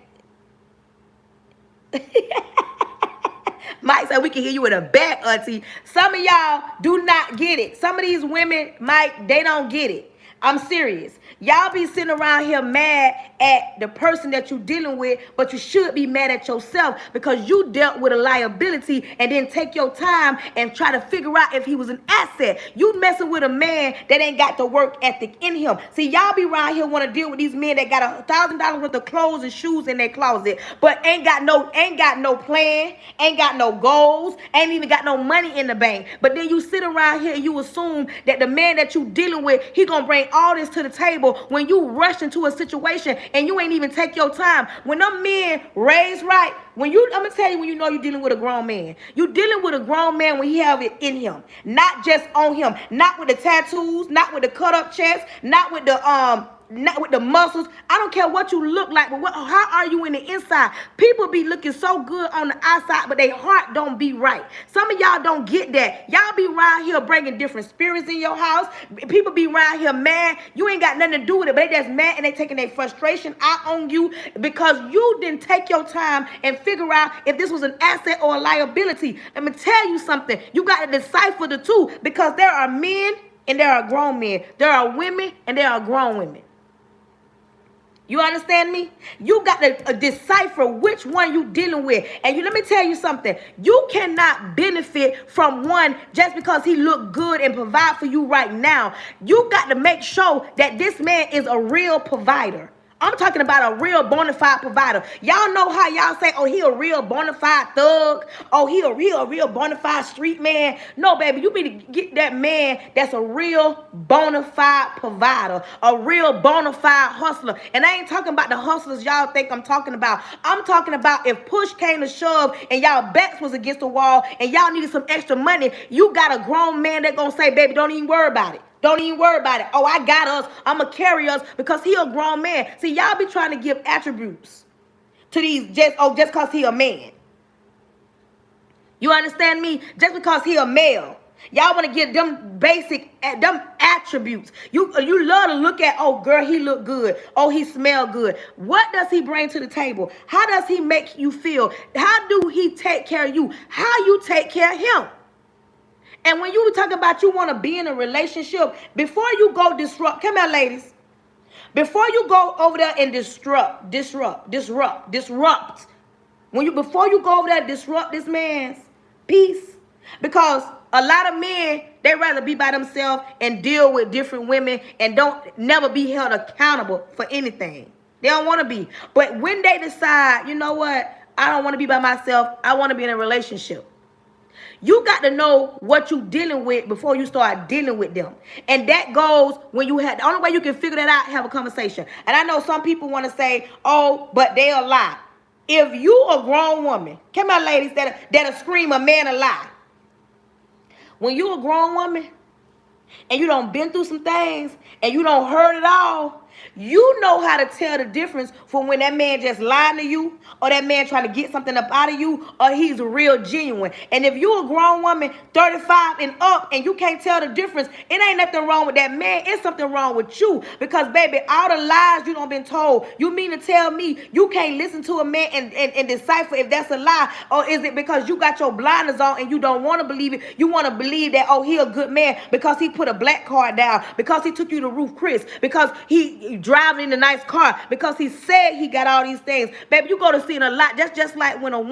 Mike said we can hear you in the back, auntie. Some of y'all do not get it. Some of these women, Mike, they don't get it. I'm serious. Y'all be sitting around here mad at the person that you're dealing with, but you should be mad at yourself because you dealt with a liability and then take your time and try to figure out if he was an asset. You messing with a man that ain't got the work ethic in him. See, y'all be around here want to deal with these men that got $1,000 worth of clothes and shoes in their closet, but ain't got no plan, ain't got no goals, ain't even got no money in the bank. But then you sit around here and you assume that the man that you dealing with, he gonna bring all this to the table when you rush into a situation and you ain't even take your time. When them men raised right, I'm gonna tell you when you know you're dealing with a grown man. You're dealing with a grown man when he have it in him, not just on him, not with the tattoos, not with the cut up chest, not with the muscles. I don't care what you look like, but how are you in the inside? People be looking so good on the outside, but their heart don't be right. Some of y'all don't get that. Y'all be around here bringing different spirits in your house. People be around here mad. You ain't got nothing to do with it, but they just mad and they taking their frustration out on you because you didn't take your time and figure out if this was an asset or a liability. Let me tell you something. You got to decipher the two because there are men and there are grown men. There are women and there are grown women. You understand me? You got to decipher which one you dealing with. And let me tell you something. You cannot benefit from one just because he look good and provide for you right now. You got to make sure that this man is a real provider. I'm talking about a real bona fide provider. Y'all know how y'all say, oh, he a real bona fide thug. Oh, he a real bona fide street man. No, baby, you need to get that man that's a real bona fide provider, a real bona fide hustler. And I ain't talking about the hustlers y'all think I'm talking about. I'm talking about if push came to shove and y'all backs was against the wall and y'all needed some extra money, you got a grown man that gonna say, baby, don't even worry about it. Don't even worry about it. Oh, I got us. I'm going to carry us because he a grown man. See, y'all be trying to give attributes to these just because he a man. You understand me? Just because he a male. Y'all want to give them them attributes. You love to look at, oh, girl, he look good. Oh, he smell good. What does he bring to the table? How does he make you feel? How do he take care of you? How you take care of him? And when you talk about you want to be in a relationship, before you go disrupt, come here, ladies. Before you go over there and disrupt. Before you go over there and disrupt this man's peace, because a lot of men, they rather be by themselves and deal with different women and don't never be held accountable for anything. They don't want to be. But when they decide, you know what, I don't want to be by myself, I want to be in a relationship. You got to know what you're dealing with before you start dealing with them. And that goes when you have, the only way you can figure that out, have a conversation. And I know some people want to say, oh, but they'll lie. If you a grown woman, come on, ladies, that'll scream a man a lie. When you a grown woman and you done been through some things and you done heard it all You know how to tell the difference from when that man just lying to you, or that man trying to get something up out of you, or he's real genuine. And if you a grown woman, 35 and up, and you can't tell the difference, it ain't nothing wrong with that man. It's something wrong with you. Because, baby, all the lies you done been told, you mean to tell me you can't listen to a man and decipher if that's a lie, or is it because you got your blinders on and you don't want to believe it? You want to believe that, oh, he a good man because he put a black card down, because he took you to Roof Chris, because he driving in a nice car, because he said he got all these things. Baby, you go to see it a lot. That's just like when a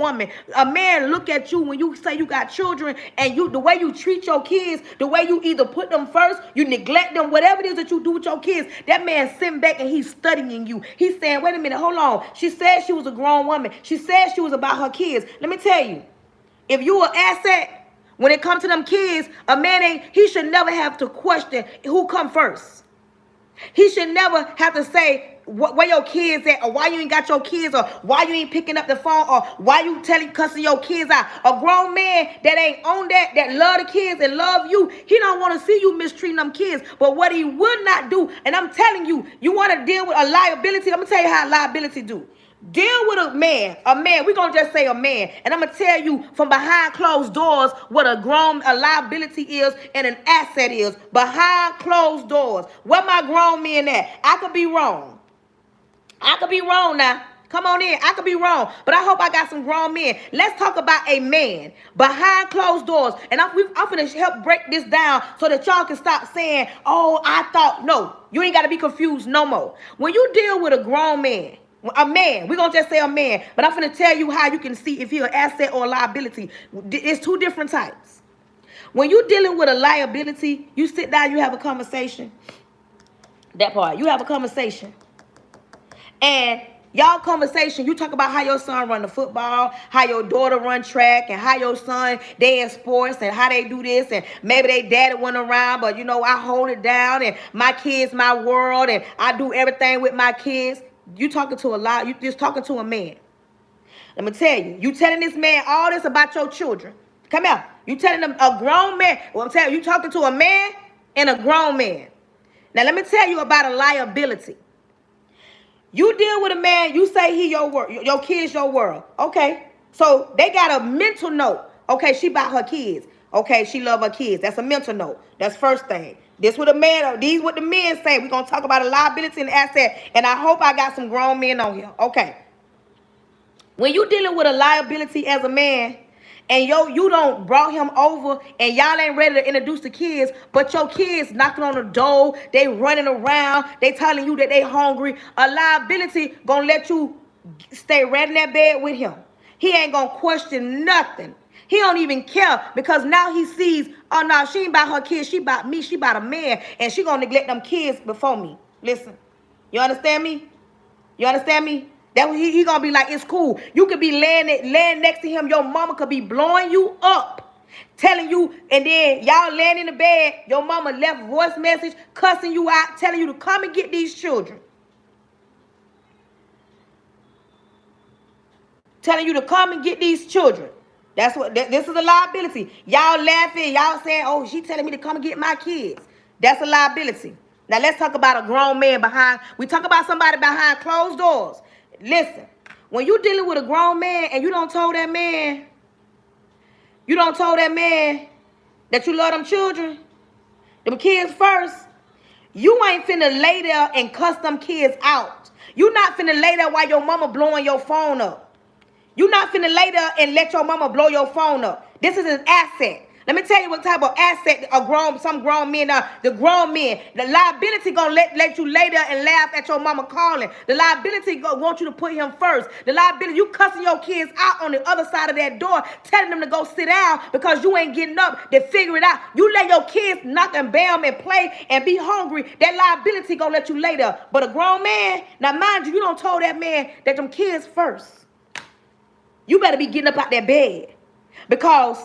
man look at you when you say you got children, and the way you treat your kids, the way you either put them first, you neglect them, whatever it is that you do with your kids, that man sitting back and he's studying you. He's saying, wait a minute, hold on. She said she was a grown woman. She said she was about her kids. Let me tell you, if you an asset, when it comes to them kids, a man he should never have to question who come first. He should never have to say where your kids at, or why you ain't got your kids, or why you ain't picking up the phone, or why you cussing your kids out. A grown man that ain't on that love the kids and love you, he don't want to see you mistreating them kids. But what he would not do, and I'm telling you, you want to deal with a liability, I'm going to tell you how liability do. Deal with a man, we're going to just say a man. And I'm going to tell you from behind closed doors what a liability is and an asset is. Behind closed doors. Where my grown men at? I could be wrong. I could be wrong now. Come on in. I could be wrong. But I hope I got some grown men. Let's talk about a man behind closed doors. And I'm going to help break this down so that y'all can stop saying, oh, I thought. No, you ain't got to be confused no more. When you deal with a grown man, a man, we're going to just say a man, but I'm going to tell you how you can see if he's an asset or a liability. It's two different types. When you're dealing with a liability, you sit down, you have a conversation. That part, you have a conversation. And y'all conversation, you talk about how your son run the football, how your daughter run track, and how your son, they in sports, and how they do this, and maybe they daddy went around, but I hold it down, and my kids, my world, and I do everything with my kids. You talking to you just talking to a man. Let me tell you, you telling this man all this about your children. Come out. You telling them a grown man. Well, I'm telling you, you talking to a man and a grown man. Now, let me tell you about a liability. You deal with a man, you say he your world, your kids your world. Okay. So they got a mental note. Okay, she about her kids. Okay, she love her kids. That's a mental note. That's first thing. This what the man, these what the men say. We're going to talk about a liability and asset. And I hope I got some grown men on here. Okay. When you dealing with a liability as a man, and you don't brought him over, and y'all ain't ready to introduce the kids, but your kids knocking on the door, they running around, they telling you that they hungry, a liability gonna let you stay right in that bed with him. He ain't gonna question nothing. He don't even care, because now he sees, oh no, she ain't about her kids, she about me, she about a man, and she gonna neglect them kids before me. Listen, you understand me? You understand me? That he gonna be like, it's cool. You could be laying next to him. Your mama could be blowing you up, telling you, and then y'all laying in the bed. Your mama left voice message, cussing you out, telling you to come and get these children. Telling you to come and get these children. That's what this is a liability. Y'all laughing, y'all saying, oh, she telling me to come and get my kids. That's a liability. Now let's talk about a grown man behind. We talk about somebody behind closed doors. Listen, when you dealing with a grown man and you don't told that man that you love them children, them kids first, you ain't finna lay there and cuss them kids out. You not finna lay there while your mama blowing your phone up. You not finna lay there and let your mama blow your phone up. This is an asset. Let me tell you what type of asset some grown men are. The grown men, the liability gonna let you lay there and laugh at your mama calling. The liability want you to put him first. The liability, you cussing your kids out on the other side of that door, telling them to go sit down because you ain't getting up to figure it out. You let your kids knock and bam and play and be hungry. That liability gonna let you lay there. But a grown man, now mind you, you don't told that man that them kids first. You better be getting up out that bed, because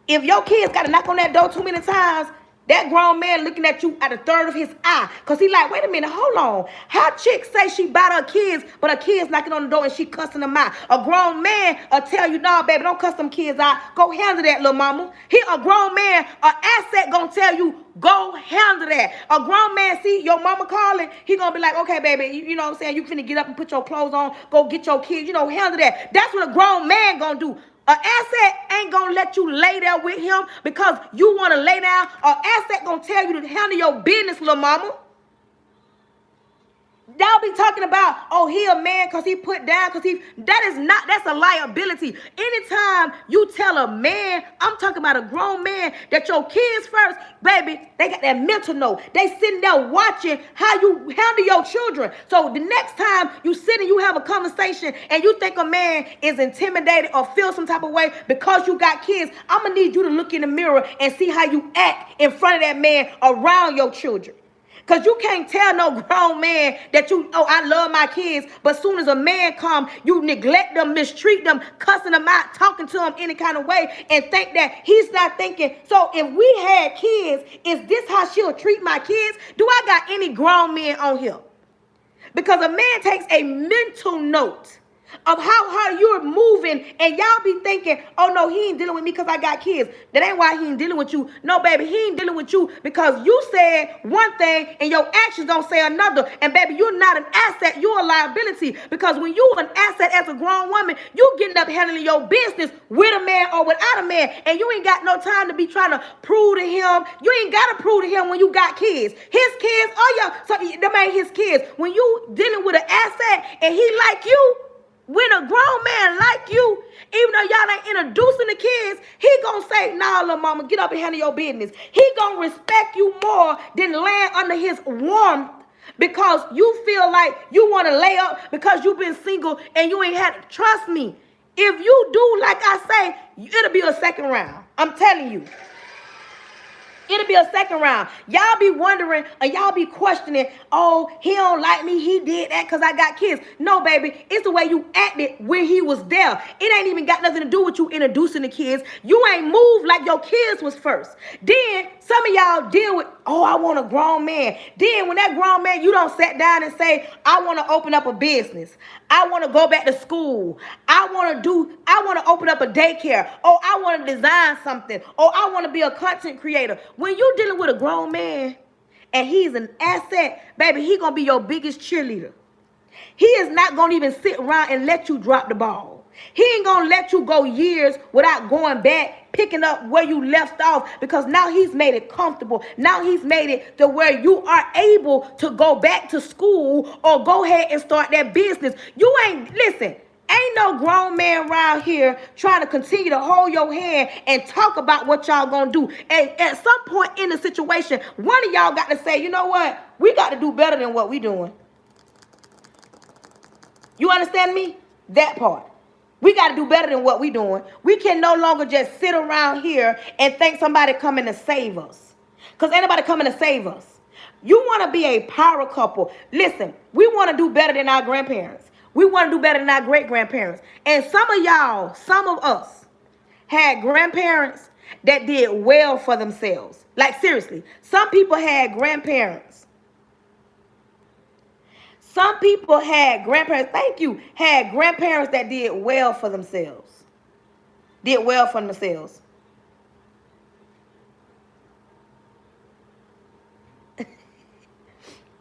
if your kids got to knock on that door too many times, That grown man looking at you at the third of his eye. Because he like, wait a minute, hold on. How chick say she bought her kids, but her kids knocking on the door and she cussing them out? A grown man will tell you, nah, baby, don't cuss them kids out. Go handle that, little mama. A grown man, an asset gonna tell you, go handle that. A grown man see your mama calling, he gonna be like, okay, baby, you know what I'm saying? You finna get up and put your clothes on, go get your kids, handle that. That's what a grown man gonna do. An asset ain't gonna let you lay there with him because you want to lay down. An asset gonna tell you to handle your business, little mama. Y'all be talking about, oh, he a man because he put down, that's a liability. Anytime you tell a man, I'm talking about a grown man, that your kids first, baby, they got that mental note. They sitting there watching how you handle your children. So the next time you sit and you have a conversation and you think a man is intimidated or feel some type of way because you got kids, I'm going to need you to look in the mirror and see how you act in front of that man around your children. Because you can't tell no grown man that I love my kids, but as soon as a man come, you neglect them, mistreat them, cussing them out, talking to them any kind of way, and think that he's not thinking, so if we had kids, is this how she'll treat my kids? Do I got any grown men on here? Because a man takes a mental note of how you're moving, and y'all be thinking, oh no, he ain't dealing with me because I got kids. That ain't why he ain't dealing with you. No, baby, he ain't dealing with you because you said one thing and your actions don't say another. And baby, you're not an asset, you're a liability. Because when you're an asset as a grown woman, you getting up handling your business with a man or without a man, and you ain't got no time to be trying to prove to him. You ain't got to prove to him when you got kids. His kids, so them ain't his kids. When you dealing with an asset and he like you, when a grown man like you, even though y'all ain't introducing the kids, he gonna say, nah, little mama, get up and handle your business. He gonna respect you more than land under his warmth because you feel like you want to lay up because you've been single and you ain't had, trust me, if you do like I say, it'll be a second round. I'm telling you. It'll be a second round. Y'all be wondering and y'all be questioning, oh, he don't like me. He did that because I got kids. No, baby. It's the way you acted when he was there. It ain't even got nothing to do with you introducing the kids. You ain't moved like your kids was first. Then some of y'all deal with, oh, I want a grown man. Then when that grown man, you don't sit down and say, I want to open up a business. I want to go back to school. I want to open up a daycare. Oh, I want to design something. Oh, I want to be a content creator. When you're dealing with a grown man and he's an asset, baby, he going to be your biggest cheerleader. He is not going to even sit around and let you drop the ball. He ain't going to let you go years without going back, picking up where you left off, because now he's made it comfortable. Now he's made it to where you are able to go back to school or go ahead and start that business. Ain't no grown man around here trying to continue to hold your hand and talk about what y'all gonna do. And at some point in the situation, one of y'all got to say, you know what? We got to do better than what we doing. You understand me? That part. We got to do better than what we doing. We can no longer just sit around here and think somebody coming to save us. Because ain't nobody coming to save us. You want to be a power couple. Listen, we want to do better than our grandparents. We want to do better than our great-grandparents. And some of us had grandparents that did well for themselves. Like, seriously. Some people had grandparents. Some people had grandparents, had grandparents that did well for themselves. Did well for themselves.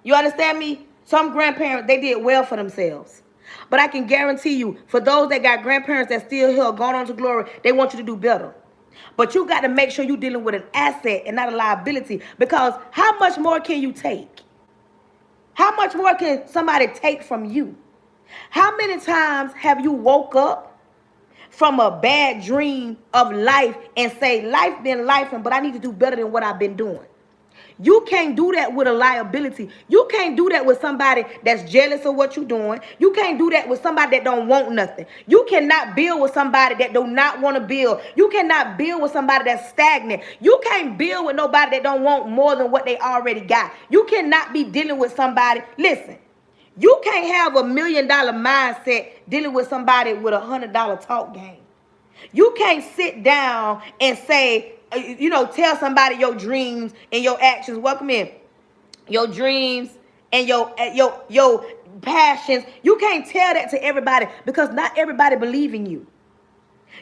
You understand me? Some grandparents, they did well for themselves. But I can guarantee you, for those that got grandparents that still here, gone on to glory, they want you to do better. But you got to make sure you're dealing with an asset and not a liability. Because how much more can you take? How much more can somebody take from you? How many times have you woke up from a bad dream of life and say, life been lifing, but I need to do better than what I've been doing? You can't do that with a liability. You can't do that with somebody that's jealous of what you're doing. You can't do that with somebody that don't want nothing. You cannot build with somebody that do not want to build. You cannot build with somebody that's stagnant. You can't build with nobody that don't want more than what they already got. You cannot be dealing with somebody. Listen, you can't have $1 million mindset dealing with somebody with $100 talk game. You can't sit down and say, tell somebody your dreams and your actions. Welcome in. Your dreams and your passions. You can't tell that to everybody because not everybody believe in you.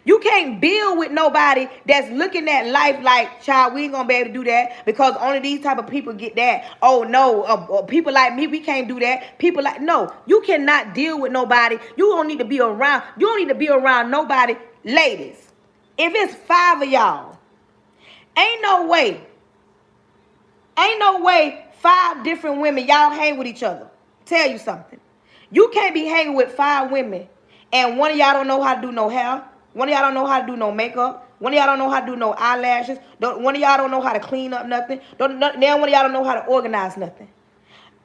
You can't build with nobody that's looking at life like, child, we ain't gonna be able to do that because only these type of people get that. Oh no, people like me, we can't do that. People like, no, you cannot deal with nobody. You don't need to be around. You don't need to be around nobody. Ladies, if it's 5 of y'all, ain't no way 5 different women y'all hang with each other. Tell you something. You can't be hanging with 5 women and one of y'all don't know how to do no hair. One of y'all don't know how to do no makeup. One of y'all don't know how to do no eyelashes. One of y'all don't know how to clean up nothing. Now one of y'all don't know how to organize nothing.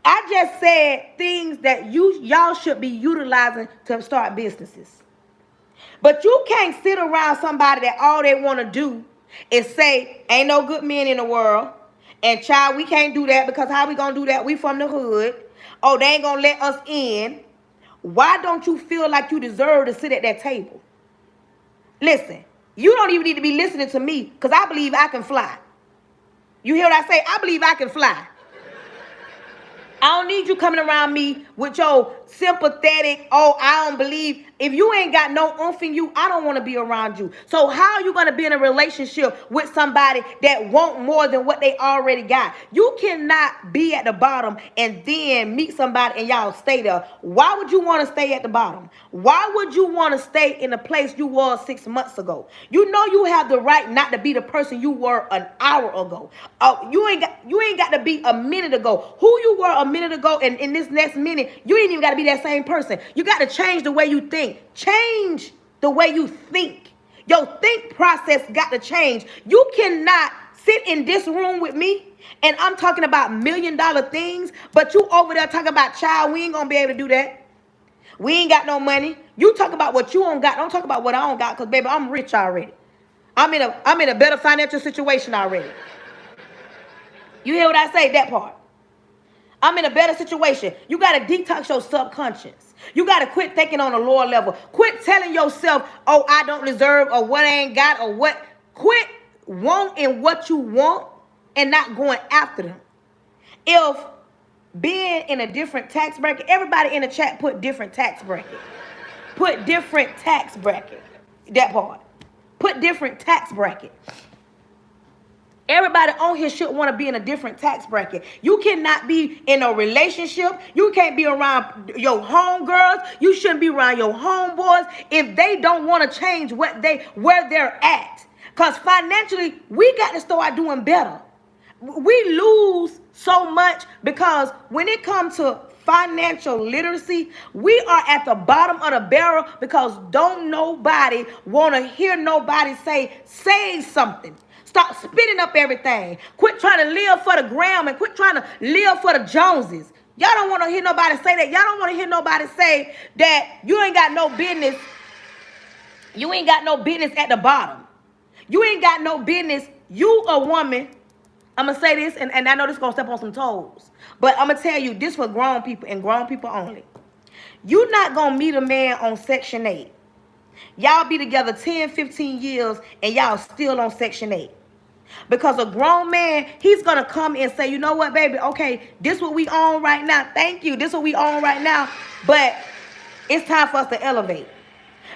I just said things that y'all should be utilizing to start businesses. But you can't sit around somebody that all they want to do is say, ain't no good men in the world. And child, we can't do that because how we going to do that? We from the hood. Oh, they ain't going to let us in. Why don't you feel like you deserve to sit at that table? Listen, you don't even need to be listening to me because I believe I can fly. You hear what I say? I believe I can fly. I don't need you coming around me with your sympathetic, oh, I don't believe. If you ain't got no oomph in you, I don't want to be around you. So how are you going to be in a relationship with somebody that want more than what they already got? You cannot be at the bottom and then meet somebody and y'all stay there. Why would you want to stay at the bottom? Why would you want to stay in the place you were 6 months ago? You know you have the right not to be the person you were an hour ago. You ain't got to be a minute ago. Who you were a minute ago and in this next minute, you ain't even got to be that same person. You got to change the way you think. Change the way you think. Your think process got to change. You cannot sit in this room with me and I'm talking about $1 million things, but you over there talking about, child, we ain't gonna be able to do that. We ain't got no money. You talk about what you don't got. Don't talk about what I don't got because, baby, I'm rich already. I'm in a better financial situation already. You hear what I say? That part. I'm in a better situation. You got to detox your subconscious. You got to quit thinking on a lower level. Quit telling yourself, oh, I don't deserve or what I ain't got or what. Quit wanting what you want and not going after them. If being in a different tax bracket, everybody in the chat put different tax bracket. Put different tax bracket. That part. Put different tax bracket. Everybody on here should want to be in a different tax bracket. You cannot be in a relationship. You can't be around your homegirls. You shouldn't be around your homeboys if they don't want to change where they're at. Because financially, we got to start doing better. We lose so much because when it comes to financial literacy, we are at the bottom of the barrel because don't nobody want to hear nobody say something. Stop spitting up everything. Quit trying to live for the gram and quit trying to live for the Joneses. Y'all don't want to hear nobody say that. Y'all don't want to hear nobody say that you ain't got no business. You ain't got no business at the bottom. You ain't got no business. You a woman. I'm going to say this, and I know this is going to step on some toes. But I'm going to tell you, this for grown people and grown people only. You're not going to meet a man on Section 8. Y'all be together 10, 15 years, and y'all still on Section 8. Because a grown man, he's going to come and say, you know what, baby? Okay, this what we own right now. Thank you. This what we own right now. But it's time for us to elevate.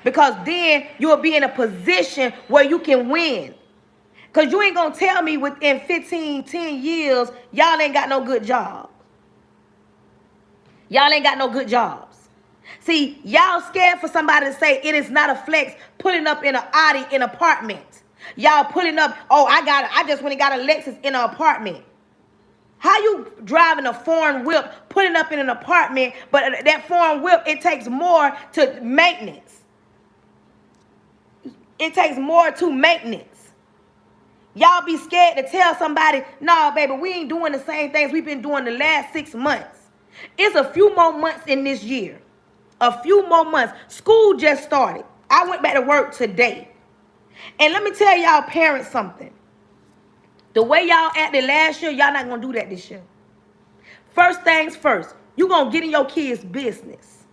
Because then you'll be in a position where you can win. Because you ain't going to tell me within 10 years, y'all ain't got no good job. Y'all ain't got no good jobs. See, y'all scared for somebody to say it is not a flex pulling up in an Audi in an apartment. Y'all pulling up, oh, I just went and got a Lexus in an apartment. How you driving a foreign whip, putting up in an apartment, but that foreign whip, it takes more to maintenance. It takes more to maintenance. Y'all be scared to tell somebody, no, baby, we ain't doing the same things we've been doing the last 6 months. It's a few more months in this year. A few more months. School just started. I went back to work today. And let me tell y'all parents something. The way y'all acted last year, y'all not going to do that this year. First things first, you going to get in your kids' business.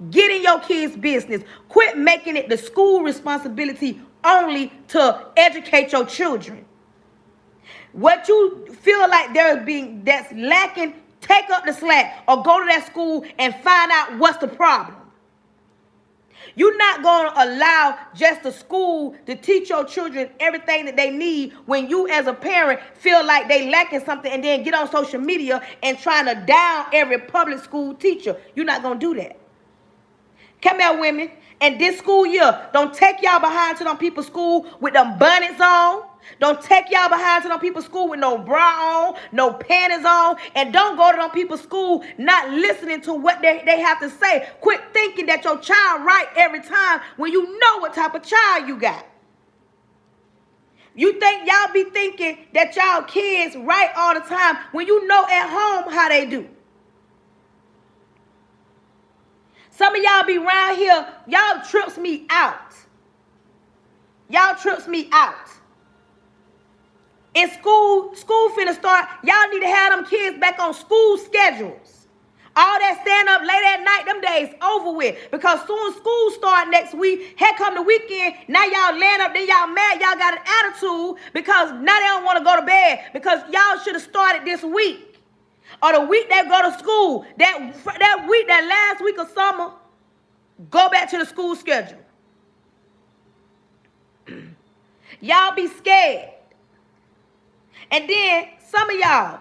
Get in your kids' business. Quit making it the school responsibility only to educate your children. What you feel like that's lacking, take up the slack or go to that school and find out what's the problem. You're not going to allow just the school to teach your children everything that they need when you as a parent feel like they lacking something and then get on social media and trying to down every public school teacher. You're not going to do that. Come here, women. And this school year, don't take y'all behind to them people's school with them bonnets on. Don't take y'all behind to them people's school with no bra on, no panties on. And don't go to them people's school not listening to what they have to say. Quit thinking that your child right every time when you know what type of child you got. You think y'all be thinking that y'all kids right all the time when you know at home how they do. Some of y'all be around here, y'all trips me out. Y'all trips me out. In school finna start, y'all need to have them kids back on school schedules. All that stand up late at night, them days over with. Because soon school start next week, here come the weekend, now y'all laying up, then y'all mad, y'all got an attitude because now they don't want to go to bed because y'all should have started this week. Or the week they go to school, that week, that last week of summer, go back to the school schedule. Y'all be scared. And then some of y'all,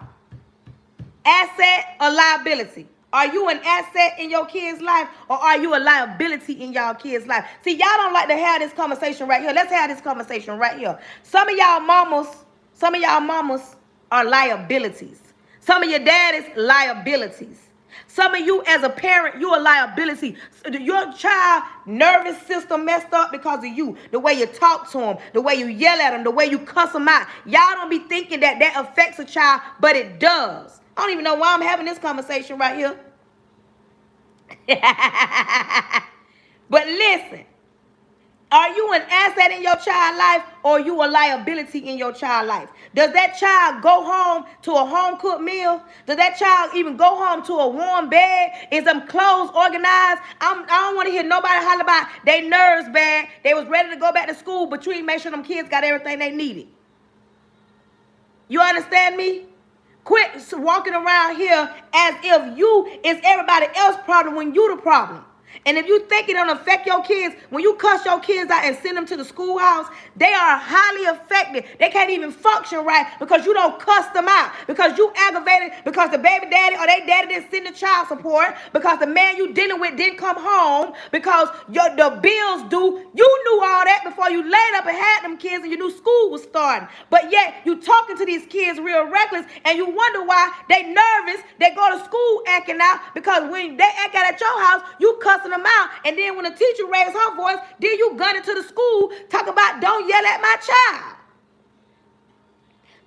asset or liability. Are you an asset in your kid's life or are you a liability in y'all kid's life? See, y'all don't like to have this conversation right here. Let's have this conversation right here. Some of y'all mamas are liabilities. Some of your daddies, liabilities. Some of you as a parent, you a liability. Your child nervous system messed up because of you. The way you talk to them, the way you yell at them, the way you cuss them out. Y'all don't be thinking that affects a child, but it does. I don't even know why I'm having this conversation right here. But listen. Are you an asset in your child's life or are you a liability in your child's life? Does that child go home to a home-cooked meal? Does that child even go home to a warm bed? Is them clothes organized? I don't want to hear nobody holler about they nerves bad. They was ready to go back to school, but you ain't make sure them kids got everything they needed. You understand me? Quit walking around here as if you is everybody else's problem when you the problem. And if you think it don't affect your kids, when you cuss your kids out and send them to the schoolhouse, they are highly affected. They can't even function right because you don't cuss them out. Because you aggravated because the baby daddy or they daddy didn't send the child support. Because the man you dealing with didn't come home. Because the bills due. You knew all that before you laid up and had them kids and you knew school was starting. But yet you talking to these kids real reckless and you wonder why they nervous. They go to school acting out because when they act out at your house, you cussing them out, and then when the teacher raised her voice, then you gun into the school, talk about don't yell at my child.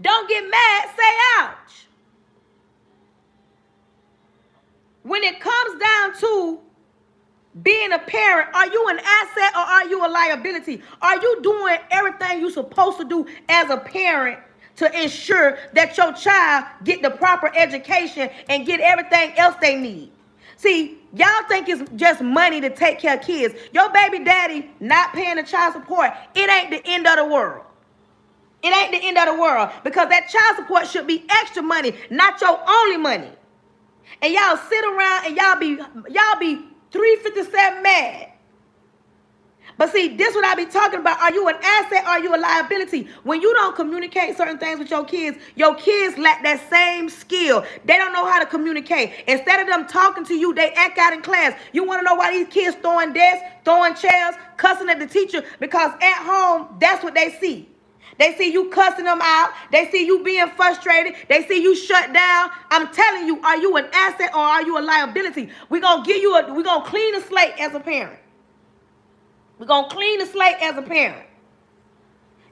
Don't get mad, say ouch. When it comes down to being a parent, are you an asset or are you a liability? Are you doing everything you're supposed to do as a parent to ensure that your child get the proper education and get everything else they need? See, y'all think it's just money to take care of kids. Your baby daddy not paying the child support, it ain't the end of the world. It ain't the end of the world because that child support should be extra money, not your only money. And y'all sit around and y'all be 357 mad. But see, this is what I be talking about. Are you an asset or are you a liability? When you don't communicate certain things with your kids lack that same skill. They don't know how to communicate. Instead of them talking to you, they act out in class. You want to know why these kids throwing desks, throwing chairs, cussing at the teacher? Because at home, that's what they see. They see you cussing them out. They see you being frustrated. They see you shut down. I'm telling you, are you an asset or are you a liability? We're going to clean the slate as a parent. We're going to clean the slate as a parent.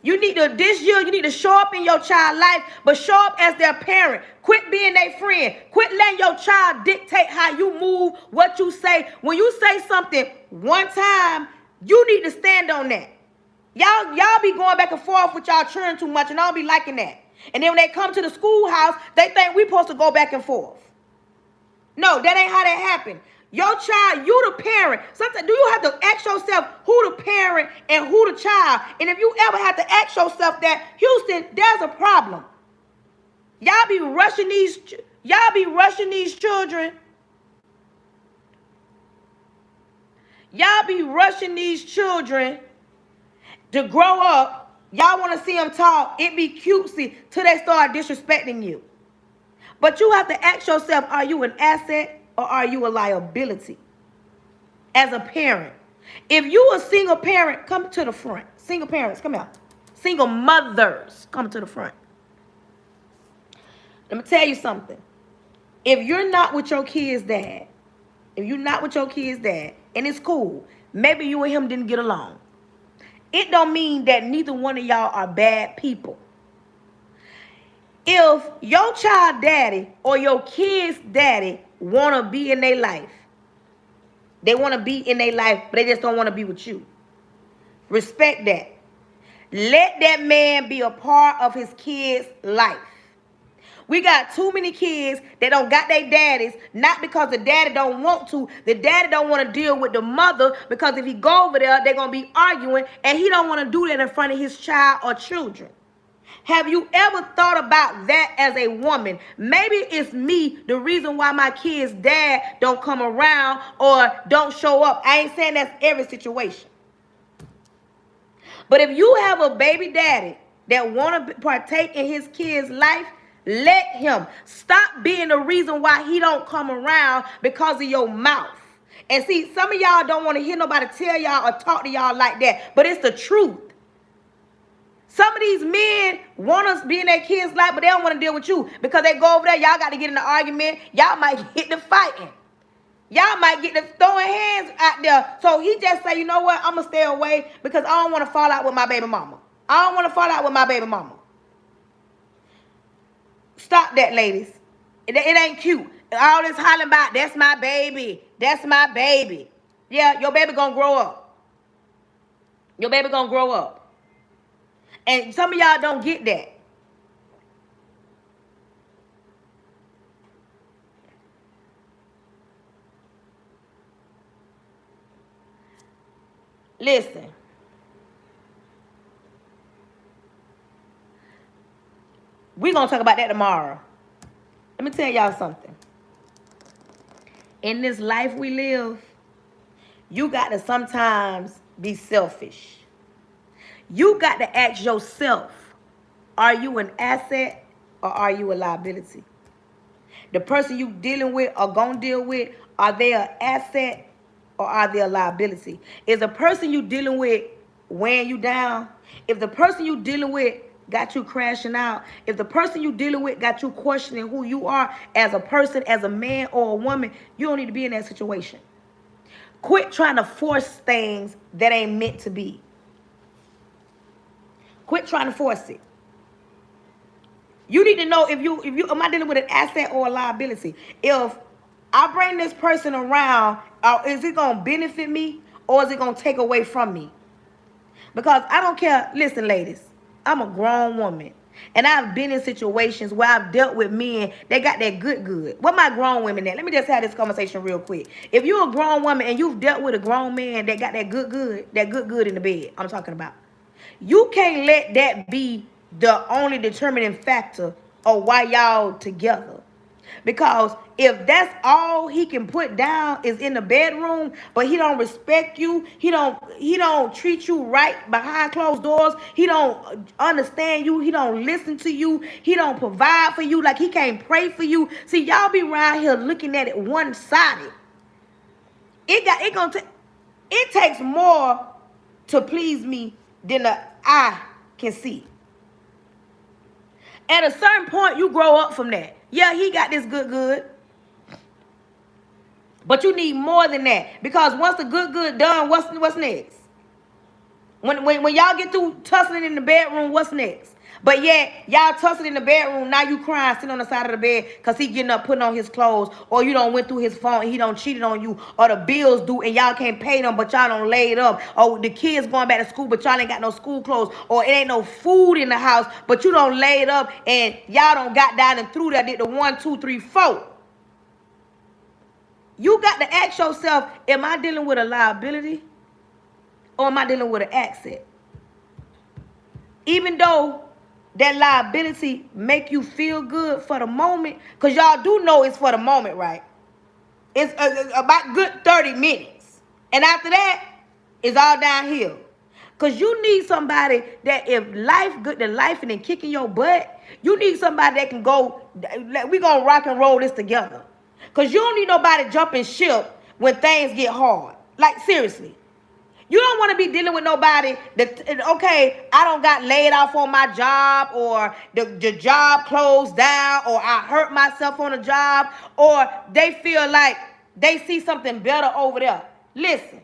This year, you need to show up in your child's life, but show up as their parent. Quit being their friend. Quit letting your child dictate how you move, what you say. When you say something one time, you need to stand on that. Y'all be going back and forth with y'all children too much, and I don't be liking that. And then when they come to the schoolhouse, they think we supposed to go back and forth. No, that ain't how that happened. Your child, you the parent. Sometimes do you have to ask yourself who the parent and who the child? And if you ever have to ask yourself that, Houston, there's a problem. Y'all be rushing these children. Y'all be rushing these children to grow up. Y'all want to see them talk. It be cutesy till they start disrespecting you. But you have to ask yourself, are you an asset or are you a liability as a parent? If you a single parent, come to the front. Single parents, come out. Single mothers, come to the front. Let me tell you something. If you're not with your kid's dad, and it's cool, maybe you and him didn't get along. It don't mean that neither one of y'all are bad people. If your child daddy or your kid's daddy want to be in their life, they want to be in their life, but they just don't want to be with you. Respect that. Let that man be a part of his kid's life. We got too many kids that don't got their daddies, not because the daddy don't want to. The daddy don't want to deal with the mother because if he go over there, they're going to be arguing, and he don't want to do that in front of his child or children. Have you ever thought about that as a woman? Maybe it's me, the reason why my kid's dad don't come around or don't show up. I ain't saying that's every situation. But if you have a baby daddy that want to partake in his kid's life, let him. Stop being the reason why he don't come around because of your mouth. And see, some of y'all don't want to hear nobody tell y'all or talk to y'all like that, but it's the truth. Some of these men want us to be in their kids' life, but they don't want to deal with you because they go over there. Y'all got to get in the argument. Y'all might get to fighting. Y'all might get to throwing hands out there. So he just say, you know what? I'm going to stay away because I don't want to fall out with my baby mama. I don't want to fall out with my baby mama. Stop that, ladies. It ain't cute. All this hollering about, that's my baby. That's my baby. Yeah, your baby going to grow up. Your baby going to grow up. And some of y'all don't get that. Listen. We're going to talk about that tomorrow. Let me tell y'all something. In this life we live, you got to sometimes be selfish. You got to ask yourself, are you an asset or are you a liability? The person you dealing with or going to deal with, are they an asset or are they a liability? Is the person you dealing with weighing you down? If the person you dealing with got you crashing out, if the person you dealing with got you questioning who you are as a person, as a man or a woman, you don't need to be in that situation. Quit trying to force things that ain't meant to be. Quit trying to force it. You need to know if you am I dealing with an asset or a liability? If I bring this person around, is it going to benefit me or is it going to take away from me? Because I don't care. Listen, ladies, I'm a grown woman. And I've been in situations where I've dealt with men that got that good. What my grown women at? Let me just have this conversation real quick. If you're a grown woman and you've dealt with a grown man that got that good in the bed, I'm talking about. You can't let that be the only determining factor of why y'all together. Because if that's all he can put down is in the bedroom, but he don't respect you, he don't treat you right behind closed doors, he don't understand you, he don't listen to you, he don't provide for you, like he can't pray for you. See, y'all be around here looking at it one-sided. It takes more to please me than the eye can see. At a certain point, you grow up from that. Yeah, he got this good. But you need more than that. Because once the good done, what's next? When y'all get through tussling in the bedroom, what's next? But yeah, y'all tussling in the bedroom, now you crying, sitting on the side of the bed because he getting up, putting on his clothes, or you don't went through his phone and he don't cheated on you, or the bills due and y'all can't pay them, but y'all don't lay it up, or the kids going back to school, but y'all ain't got no school clothes, or it ain't no food in the house, but you don't lay it up and y'all don't got down and through there, did the 1, 2, 3, 4. You got to ask yourself, am I dealing with a liability or am I dealing with an asset? Even though that liability make you feel good for the moment, because y'all do know it's for the moment, right? It's about good 30 minutes. And after that, it's all downhill. Because you need somebody that if life good to life and then kicking your butt, you need somebody that can go, we going to rock and roll this together. Because you don't need nobody jumping ship when things get hard. Like, seriously. You don't want to be dealing with nobody that, okay, I don't got laid off on my job, or the job closed down, or I hurt myself on a job, or they feel like they see something better over there. Listen,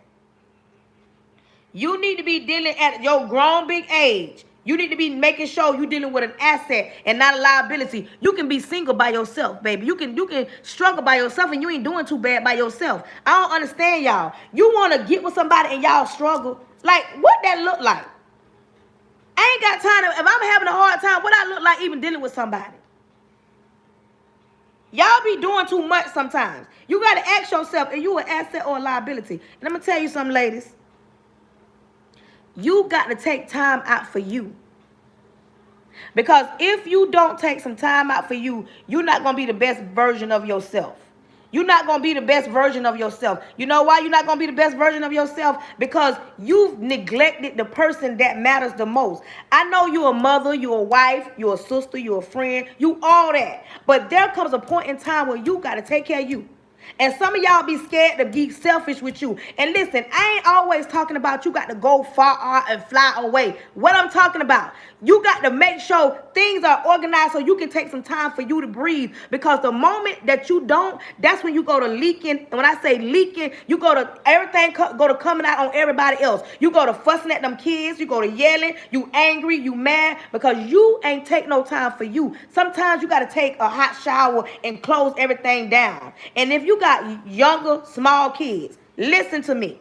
you need to be dealing at your grown big age. You need to be making sure you're dealing with an asset and not a liability. You can be single by yourself, baby. You can struggle by yourself and you ain't doing too bad by yourself. I don't understand y'all. You want to get with somebody and y'all struggle? Like, what that look like? I ain't got time to, if I'm having a hard time, what I look like even dealing with somebody? Y'all be doing too much sometimes. You got to ask yourself, are you an asset or a liability? And I'm going to tell you something, ladies. You got to take time out for you. Because if you don't take some time out for you, you're not going to be the best version of yourself. You're not going to be the best version of yourself. You know why you're not going to be the best version of yourself? Because you've neglected the person that matters the most. I know you're a mother, you're a wife, you're a sister, you're a friend, you all that. But there comes a point in time where you got to take care of you. And some of y'all be scared to be selfish with you. And listen, I ain't always talking about you got to go far out and fly away. What I'm talking about, you got to make sure things are organized so you can take some time for you to breathe. Because the moment that you don't, that's when you go to leaking. And when I say leaking, you go to everything go to coming out on everybody else. You go to fussing at them kids. You go to yelling. You angry. You mad because you ain't take no time for you. Sometimes you got to take a hot shower and close everything down. And if you got younger, small kids, listen to me.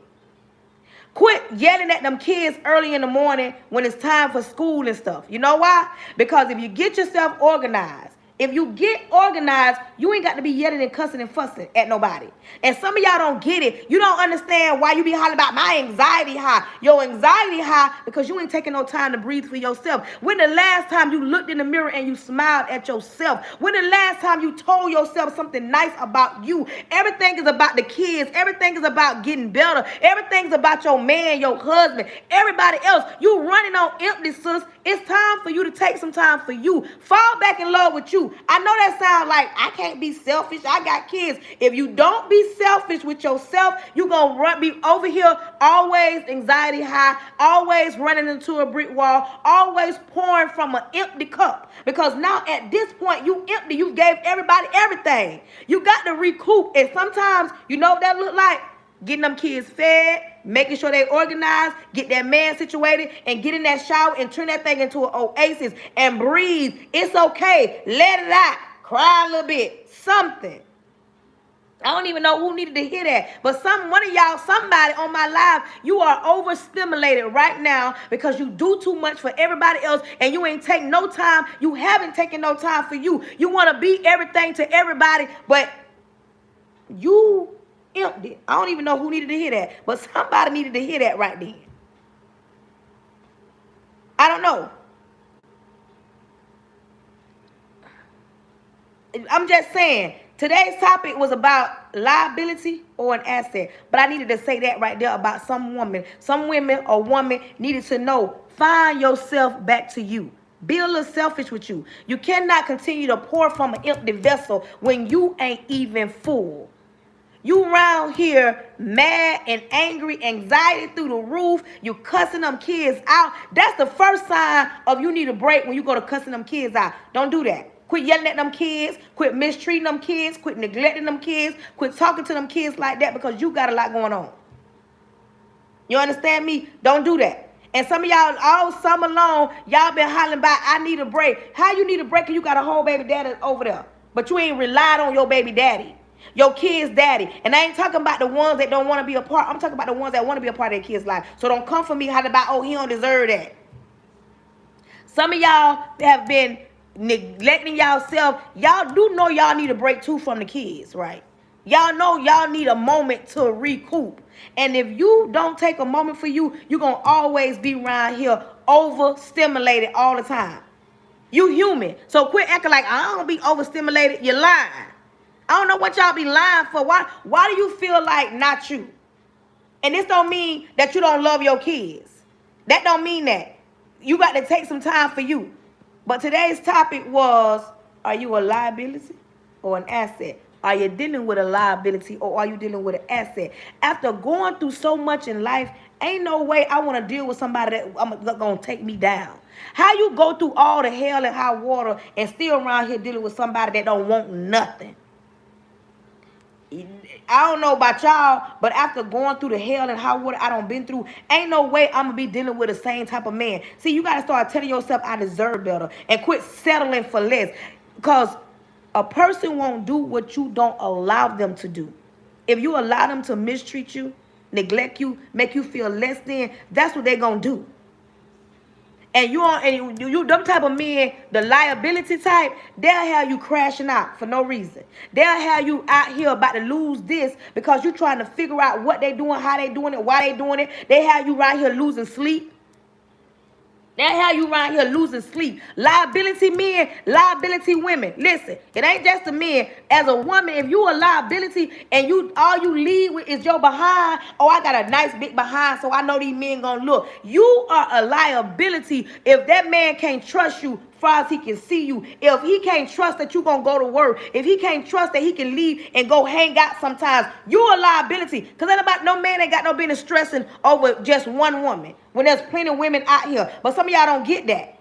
Quit yelling at them kids early in the morning when it's time for school and stuff. You know why? Because if you get yourself organized, if you get organized, you ain't got to be yelling and cussing and fussing at nobody. And some of y'all don't get it. You don't understand why you be hollering about my anxiety high. Your anxiety high because you ain't taking no time to breathe for yourself. When the last time you looked in the mirror and you smiled at yourself? When the last time you told yourself something nice about you? Everything is about the kids. Everything is about getting better. Everything's about your man, your husband, everybody else. You running on empty, sis. It's time for you to take some time for you. Fall back in love with you. I know that sounds like I can't be selfish. I got kids. If you don't be selfish with yourself, you're going to be over here always anxiety high, always running into a brick wall, always pouring from an empty cup. Because now at this point, you empty. You gave everybody everything. You got to recoup. And sometimes, you know what that look like? Getting them kids fed, making sure they organized, get that man situated, and get in that shower and turn that thing into an oasis and breathe. It's okay. Let it out. Cry a little bit. Something. I don't even know who needed to hear that. But one of y'all, somebody on my live, you are overstimulated right now because you do too much for everybody else and you ain't take no time. You haven't taken no time for you. You want to be everything to everybody, but you empty. I don't even know who needed to hear that, but somebody needed to hear that right then. I don't know. I'm just saying, today's topic was about liability or an asset, but I needed to say that right there about some woman. Some women or woman needed to know, find yourself back to you. Be a little selfish with you. You cannot continue to pour from an empty vessel when you ain't even full. You around here mad and angry, anxiety through the roof. You cussing them kids out. That's the first sign of you need a break when you go to cussing them kids out. Don't do that. Quit yelling at them kids. Quit mistreating them kids. Quit neglecting them kids. Quit talking to them kids like that because you got a lot going on. You understand me? Don't do that. And some of y'all all summer long, y'all been hollering about, I need a break. How you need a break if you got a whole baby daddy over there? But you ain't relied on your baby daddy. Your kid's daddy. And I ain't talking about the ones that don't want to be a part. I'm talking about the ones that want to be a part of their kid's life. So don't come for me hollering about, oh, he don't deserve that. Some of y'all have been neglecting y'allself. Y'all do know y'all need a break too from the kids, right? Y'all know y'all need a moment to recoup. And if you don't take a moment for you, you're going to always be around here overstimulated all the time. You human. So quit acting like I don't be overstimulated. You're lying. I don't know what y'all be lying for. Why do you feel like not you? And this don't mean that you don't love your kids. That don't mean that. You got to take some time for you. But today's topic was, are you a liability or an asset? Are you dealing with a liability or are you dealing with an asset? After going through so much in life, ain't no way I want to deal with somebody that going to take me down. How you go through all the hell and high water and still around here dealing with somebody that don't want nothing? I don't know about y'all, but after going through the hell and high water I done been through, ain't no way I'm going to be dealing with the same type of man. See, you got to start telling yourself I deserve better and quit settling for less. Because a person won't do what you don't allow them to do. If you allow them to mistreat you, neglect you, make you feel less than, that's what they're going to do. And you them type of men, the liability type, they'll have you crashing out for no reason. They'll have you out here about to lose this because you're trying to figure out what they doing, how they doing it, why they doing it. They have you right here losing sleep. They'll have you right here losing sleep. Liability men, liability women. Listen, it ain't just the men. As a woman, if you a liability and all you lead with is your behind, oh, I got a nice big behind, so I know these men gonna look. You are a liability if that man can't trust you far as he can see you. If he can't trust that you gonna go to work, if he can't trust that he can leave and go hang out sometimes, you a liability. Because ain't about no man ain't got no business stressing over just one woman when there's plenty of women out here. But some of y'all don't get that.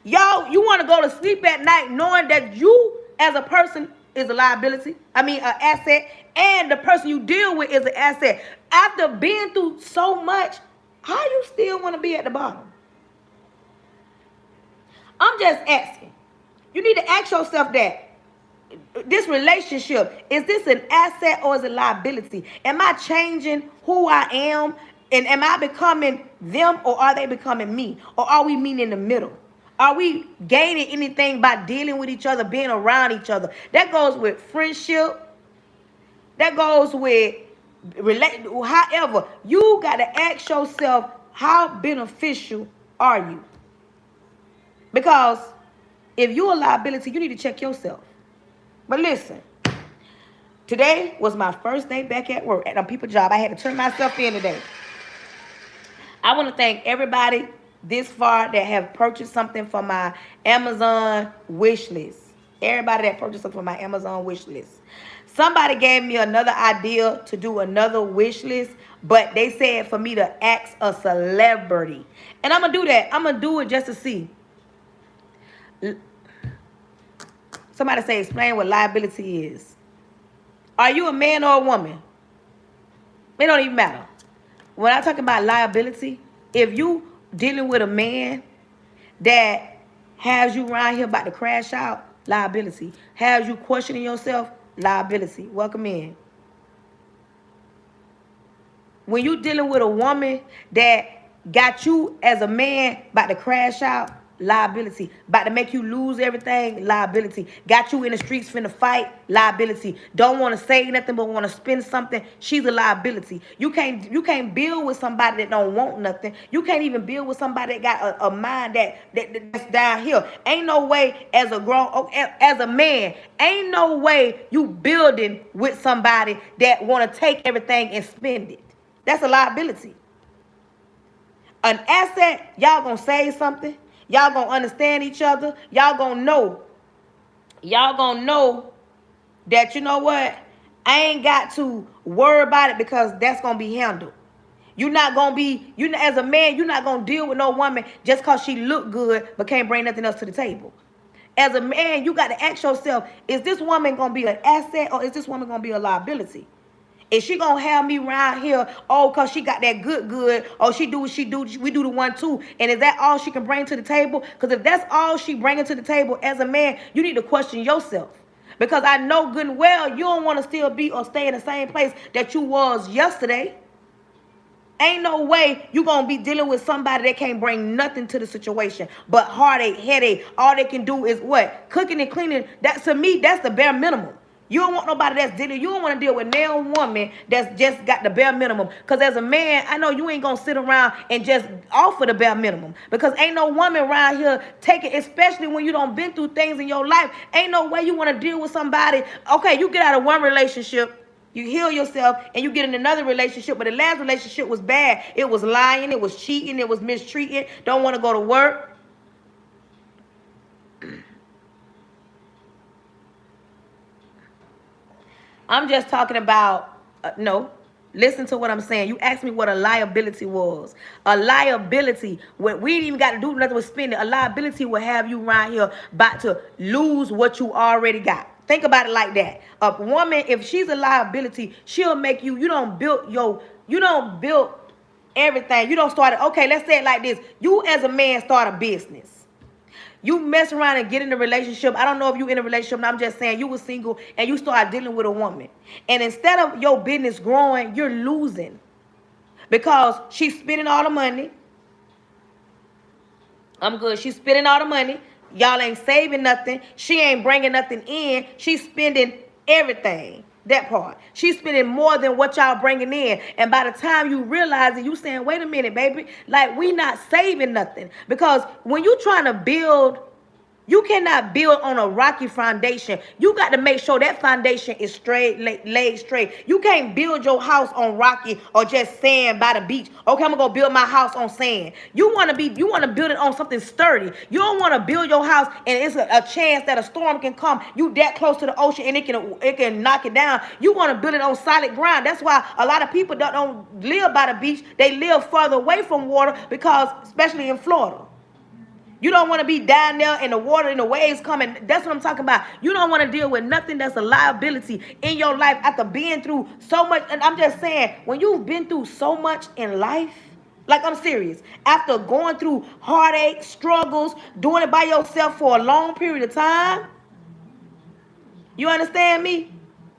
Y'all, you want to go to sleep at night knowing that you as a person is a liability. I mean, an asset. And the person you deal with is an asset. After being through so much, how you still want to be at the bottom? I'm just asking. You need to ask yourself that. This relationship, is this an asset or is it liability? Am I changing who I am? And am I becoming them or are they becoming me? Or are we meeting in the middle? Are we gaining anything by dealing with each other, being around each other? That goes with friendship. That goes with however. You got to ask yourself, how beneficial are you? Because if you're a liability, you need to check yourself. But listen, today was my first day back at work at a people job. I had to turn myself in today. I want to thank everybody this far that have purchased something from my Amazon wish list. Everybody that purchased something from my Amazon wish list. Somebody gave me another idea to do another wish list, but they said for me to ask a celebrity. And I'm going to do that. I'm going to do it just to see. Somebody say, explain what liability is. Are you a man or a woman? It don't even matter. When I talk about liability, if you dealing with a man that has you around here about to crash out, liability. Has you questioning yourself, liability. Welcome in. When you dealing with a woman that got you as a man about to crash out, liability. About to make you lose everything, liability. Got you in the streets finna fight, liability. Don't want to say nothing but want to spend something, she's a liability. You can't build with somebody that don't want nothing. You can't even build with somebody that got a mind that's down here. Ain't no way as a man, ain't no way you building with somebody that want to take everything and spend it. That's a liability. An asset, y'all gonna say something. Y'all gonna understand each other. Y'all gonna know. Y'all gonna know that, you know what? I ain't got to worry about it because that's gonna be handled. You're not gonna be, as a man, you're not gonna deal with no woman just because she look good but can't bring nothing else to the table. As a man, you got to ask yourself, is this woman gonna be an asset or is this woman gonna be a liability? Is she gonna have me around here, cause she got that good, or she do what she do, we do the 1-2, and is that all she can bring to the table? Because if that's all she bringing to the table as a man, you need to question yourself. Because I know good and well you don't want to still be or stay in the same place that you was yesterday. Ain't no way you gonna be dealing with somebody that can't bring nothing to the situation but heartache, headache. All they can do is what? Cooking and cleaning. That, to me, that's the bare minimum. You don't want nobody that's dealing. You don't want to deal with no woman that's just got the bare minimum. Because as a man, I know you ain't going to sit around and just offer the bare minimum. Because ain't no woman around here taking, especially when you don't been through things in your life. Ain't no way you want to deal with somebody. Okay, you get out of one relationship, you heal yourself, and you get in another relationship. But the last relationship was bad. It was lying. It was cheating. It was mistreating. Don't want to go to work. I'm just talking about, no, listen to what I'm saying. You asked me what a liability was. A liability, when we ain't even got to do nothing with spending, a liability will have you around here about to lose what you already got. Think about it like that. A woman, if she's a liability, she'll make you, you don't build everything. You don't start it. Okay, let's say it like this. You as a man start a business. You mess around and get in a relationship. I don't know if you in a relationship. I'm just saying you were single and you start dealing with a woman. And instead of your business growing, you're losing. Because she's spending all the money. I'm good. She's spending all the money. Y'all ain't saving nothing. She ain't bringing nothing in. She's spending everything. That part. She's spending more than what y'all bringing in. And by the time you realize it, you saying, wait a minute, baby. Like, we not saving nothing. Because when you trying to build, you cannot build on a rocky foundation. You got to make sure that foundation is straight, laid straight. You can't build your house on rocky or just sand by the beach. Okay, I'm gonna go build my house on sand. You want to build it on something sturdy. You don't want to build your house and it's a chance that a storm can come. You that close to the ocean and it can knock it down. You want to build it on solid ground. That's why a lot of people don't live by the beach. They live further away from water because, especially in Florida. You don't want to be down there in the water and the waves coming. That's what I'm talking about. You don't want to deal with nothing that's a liability in your life after being through so much. And I'm just saying, when you've been through so much in life, like I'm serious, after going through heartache, struggles, doing it by yourself for a long period of time, you understand me?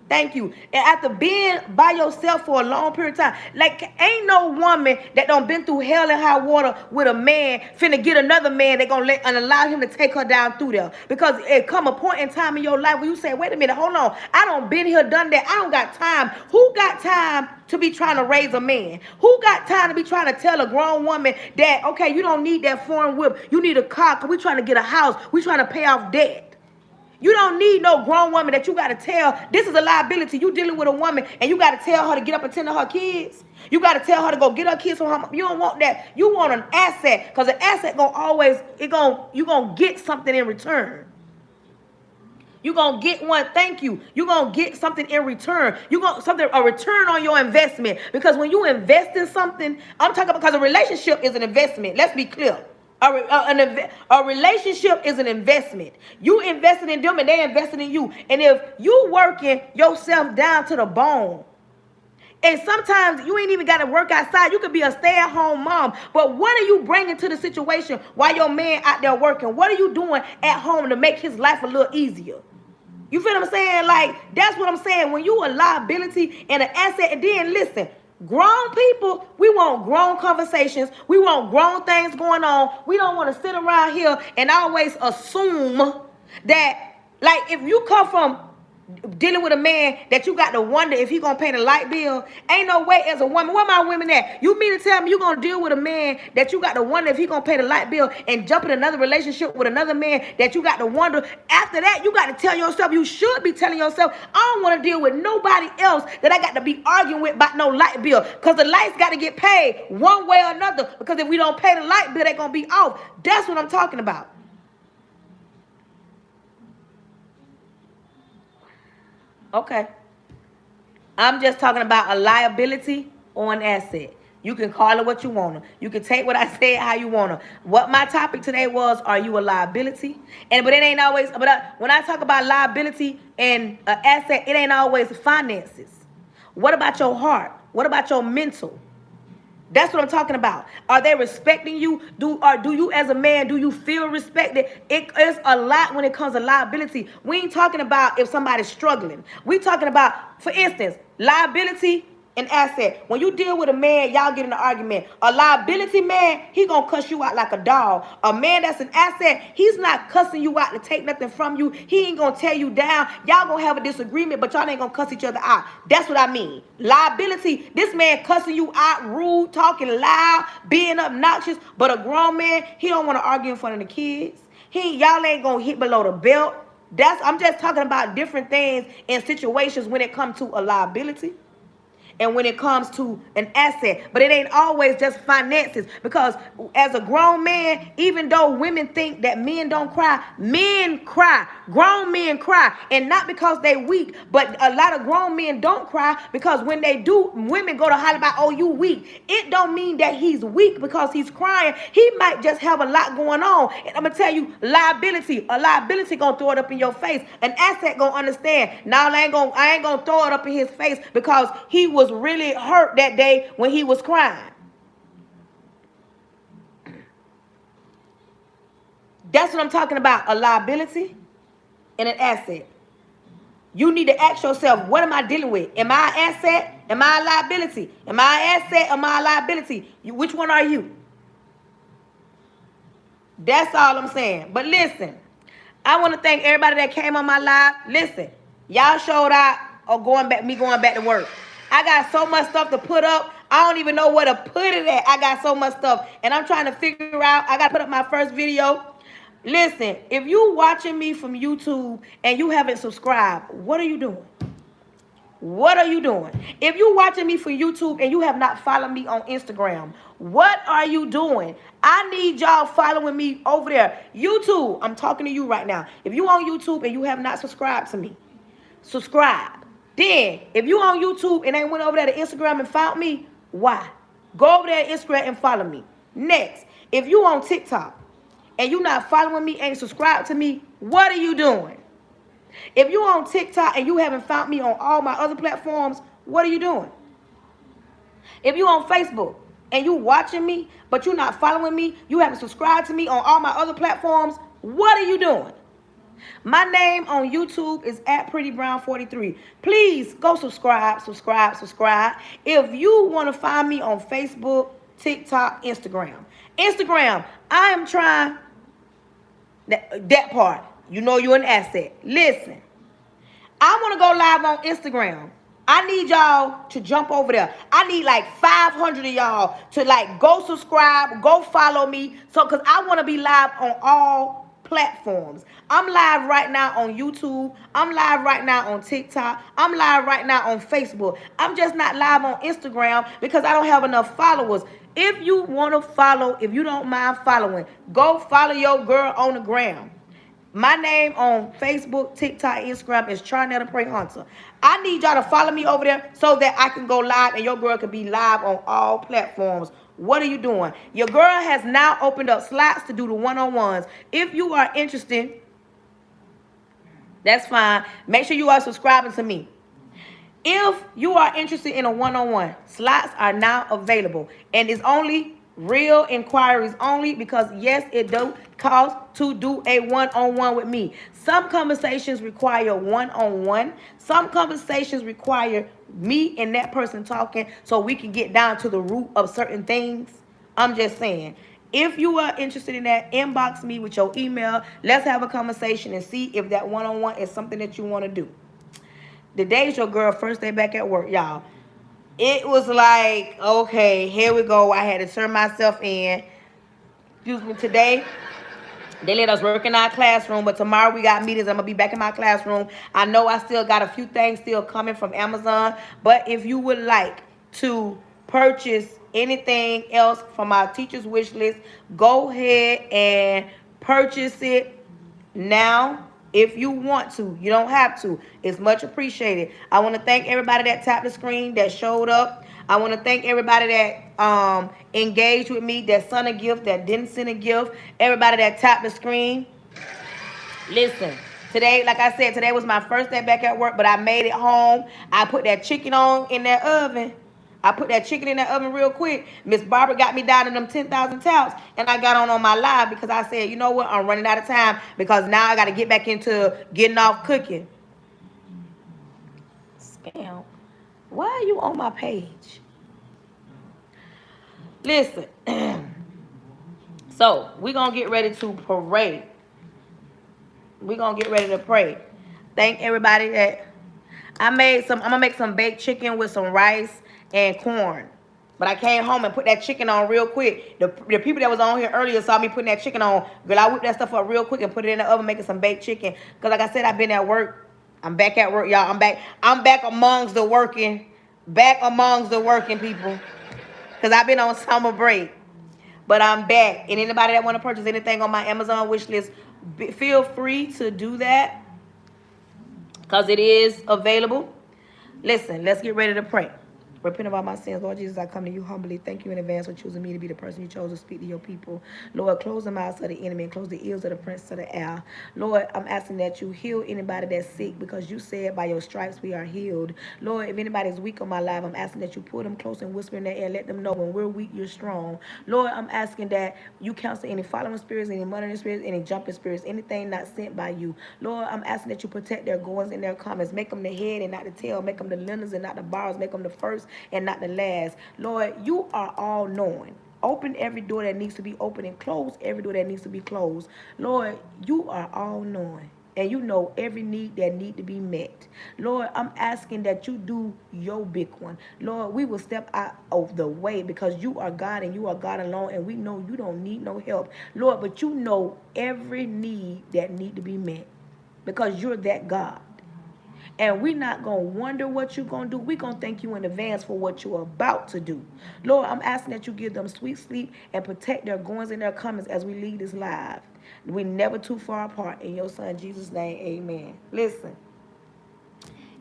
Thank you. And after being by yourself for a long period of time, like ain't no woman that done been through hell and high water with a man finna get another man that gonna let and allow him to take her down through there. Because it come a point in time in your life where you say, wait a minute, hold on. I done been here, done that. I don't got time. Who got time to be trying to raise a man? Who got time to be trying to tell a grown woman that, okay, you don't need that foreign whip. You need a car because we trying to get a house. We trying to pay off debt. You don't need no grown woman that you got to tell, this is a liability. You dealing with a woman and you got to tell her to get up and tend to her kids. You got to tell her to go get her kids from her mom. You don't want that. You want an asset because an asset going to always, you going to get something in return. You're going to get one, thank you. You're going to get something in return. You're going to a return on your investment. Because when you invest in something, I'm talking about because a relationship is an investment. Let's be clear. A relationship is an investment. You invested in them and they invested in you. And if you working yourself down to the bone, and sometimes you ain't even got to work outside. You could be a stay-at-home mom. But what are you bringing to the situation while your man out there working? What are you doing at home to make his life a little easier? You feel what I'm saying? Like, that's what I'm saying. When you a liability and an asset, and then listen, grown people, we want grown conversations. We want grown things going on. We don't want to sit around here and always assume that, like, if you come from dealing with a man that you got to wonder if he gonna pay the light bill, ain't no way as a woman. Where my women at? You mean to tell me you gonna deal with a man that you got to wonder if he gonna pay the light bill and jump in another relationship with another man that you got to wonder? After that, you got to tell yourself, you should be telling yourself, I don't want to deal with nobody else that I got to be arguing with about no light bill, because the lights got to get paid one way or another, because if we don't pay the light bill, they gonna be off. That's what I'm talking about. Okay. I'm just talking about a liability or an asset. You can call it what you want to. You can take what I said how you want to. What my topic today was, are you a liability? But it ain't always, when I talk about liability and an asset, it ain't always finances. What about your heart? What about your mental? That's what I'm talking about. Are they respecting you? Do you as a man, do you feel respected? It is a lot when it comes to liability. We ain't talking about if somebody's struggling. We talking about, for instance, liability. An asset. When you deal with a man, y'all get in an argument. A liability man, he gonna cuss you out like a dog. A man that's an asset, he's not cussing you out to take nothing from you. He ain't gonna tear you down. Y'all gonna have a disagreement, but y'all ain't gonna cuss each other out. That's what I mean. Liability, this man cussing you out, rude, talking loud, being obnoxious. But a grown man, he don't want to argue in front of the kids. Y'all ain't gonna hit below the belt. I'm just talking about different things in situations when it comes to a liability and when it comes to an asset. But it ain't always just finances, because as a grown man, even though women think that men don't cry, men cry. Grown men cry, and not because they weak, but a lot of grown men don't cry because when they do, women go to holler about, oh, you weak. It don't mean that he's weak because he's crying. He might just have a lot going on. And I'm gonna tell you, a liability gonna throw it up in your face. An asset gonna understand. Now I ain't gonna throw it up in his face because he was really hurt that day when he was crying. That's what I'm talking about. A liability and an asset. You need to ask yourself, what am I dealing with? Am I an asset? Am I a liability? Am I an asset? Am I a liability? Which one are you? That's all I'm saying. But listen, I want to thank everybody that came on my live. Listen, y'all showed out or going back to work. I got so much stuff to put up. I don't even know where to put it at. I got so much stuff. And I'm trying to figure out. I got to put up my first video. Listen, if you watching me from YouTube and you haven't subscribed, what are you doing? What are you doing? If you watching me from YouTube and you have not followed me on Instagram, what are you doing? I need y'all following me over there. YouTube, I'm talking to you right now. If you on YouTube and you have not subscribed to me, subscribe. Then, if you on YouTube and ain't went over there to Instagram and found me, why? Go over there to Instagram and follow me. Next, if you on TikTok and you not following me, ain't subscribed to me, what are you doing? If you on TikTok and you haven't found me on all my other platforms, what are you doing? If you on Facebook and you watching me, but you not following me, you haven't subscribed to me on all my other platforms, what are you doing? My name on YouTube is @PrettyBrown43. Please go subscribe. If you want to find me on Facebook, TikTok, Instagram, I am trying that part. You know you're an asset. Listen, I want to go live on Instagram. I need y'all to jump over there. I need like 500 of y'all to like go subscribe, go follow me. So, because I want to be live on all platforms. I'm live right now on YouTube. I'm live right now on TikTok. I'm live right now on Facebook. I'm just not live on Instagram because I don't have enough followers. If you want to follow, if you don't mind following, go follow your girl on the gram. My name on Facebook, TikTok, Instagram is Charnetta Pray Hunter. I need y'all to follow me over there so that I can go live and your girl can be live on all platforms. What are you doing? Your girl has now opened up slots to do the one-on-ones. If you are interested, that's fine. Make sure you are subscribing to me. If you are interested in a one-on-one, slots are now available. And it's only real inquiries only because, yes, it does cost to do a one-on-one with me. Some conversations require one-on-one. Some conversations require me and that person talking so we can get down to the root of certain things. I'm just saying. If you are interested in that, inbox me with your email. Let's have a conversation and see if that one-on-one is something that you want to do. Today's your girl first day back at work, y'all. It was like, okay, here we go. I had to turn myself in. Excuse me, today, they let us work in our classroom, but tomorrow we got meetings. I'm going to be back in my classroom. I know I still got a few things still coming from Amazon, but if you would like to purchase anything else from our teacher's wish list, go ahead and purchase it now. If you want to, you don't have to. It's much appreciated. I want to thank everybody that tapped the screen, that showed up. I want to thank everybody that engaged with me, that sent a gift, that didn't send a gift. Everybody that tapped the screen. Listen, today, like I said, today was my first day back at work, but I made it home. I put that chicken on in that oven. Real quick. Miss Barbara got me down in them 10,000 taps, and I got on my live because I said, you know what, I'm running out of time because now I got to get back into getting off cooking. Scam. Why are you on my page? Listen. So, we're going to get ready to pray. We're going to get ready to pray. Thank everybody that I'm going to make some baked chicken with some rice and corn. But I came home and put that chicken on real quick. The people that was on here earlier saw me putting that chicken on. Girl, I whipped that stuff up real quick and put it in the oven making some baked chicken. Because like I said, I've been at work. I'm back at work, y'all. I'm back amongst the working. Back amongst the working people. Because I've been on summer break. But I'm back. And anybody that want to purchase anything on my Amazon wish list, feel free to do that. Because it is available. Listen, let's get ready to pray. Repent of all my sins. Lord Jesus, I come to you humbly. Thank you in advance for choosing me to be the person you chose to speak to your people. Lord, close the mouths of the enemy and close the ears of the prince of the air. Lord, I'm asking that you heal anybody that's sick because you said by your stripes we are healed. Lord, if anybody's weak on my life, I'm asking that you pull them close and whisper in their ear. Let them know when we're weak, you're strong. Lord, I'm asking that you counsel any following spirits, any monitoring spirits, any jumping spirits, anything not sent by you. Lord, I'm asking that you protect their goings and their comings. Make them the head and not the tail. Make them the lenders and not the borrowers. Make them the first and not the last. Lord, you are all knowing. Open every door that needs to be opened and close every door that needs to be closed. Lord, you are all knowing. And you know every need that need to be met. Lord, I'm asking that you do your big one. Lord, we will step out of the way because you are God and you are God alone. And we know you don't need no help. Lord, but you know every need that need to be met because you're that God. And we're not going to wonder what you're going to do. We're going to thank you in advance for what you're about to do. Lord, I'm asking that you give them sweet sleep and protect their goings and their comings as we lead this life. We're never too far apart. In your son, Jesus' name, amen. Listen,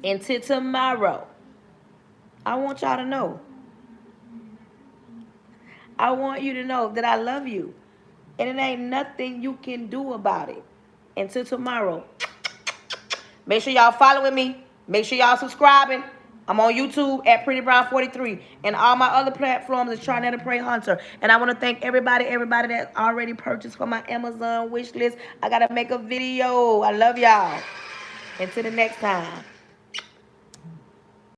until tomorrow, I want y'all to know. I want you to know that I love you. And it ain't nothing you can do about it. Until tomorrow. Make sure y'all following me. Make sure y'all subscribing. I'm on YouTube at Pretty Brown 43 and all my other platforms is Charnetta Pray Hunter. And I want to thank everybody that already purchased for my Amazon wish list. I gotta make a video. I love y'all. Until the next time.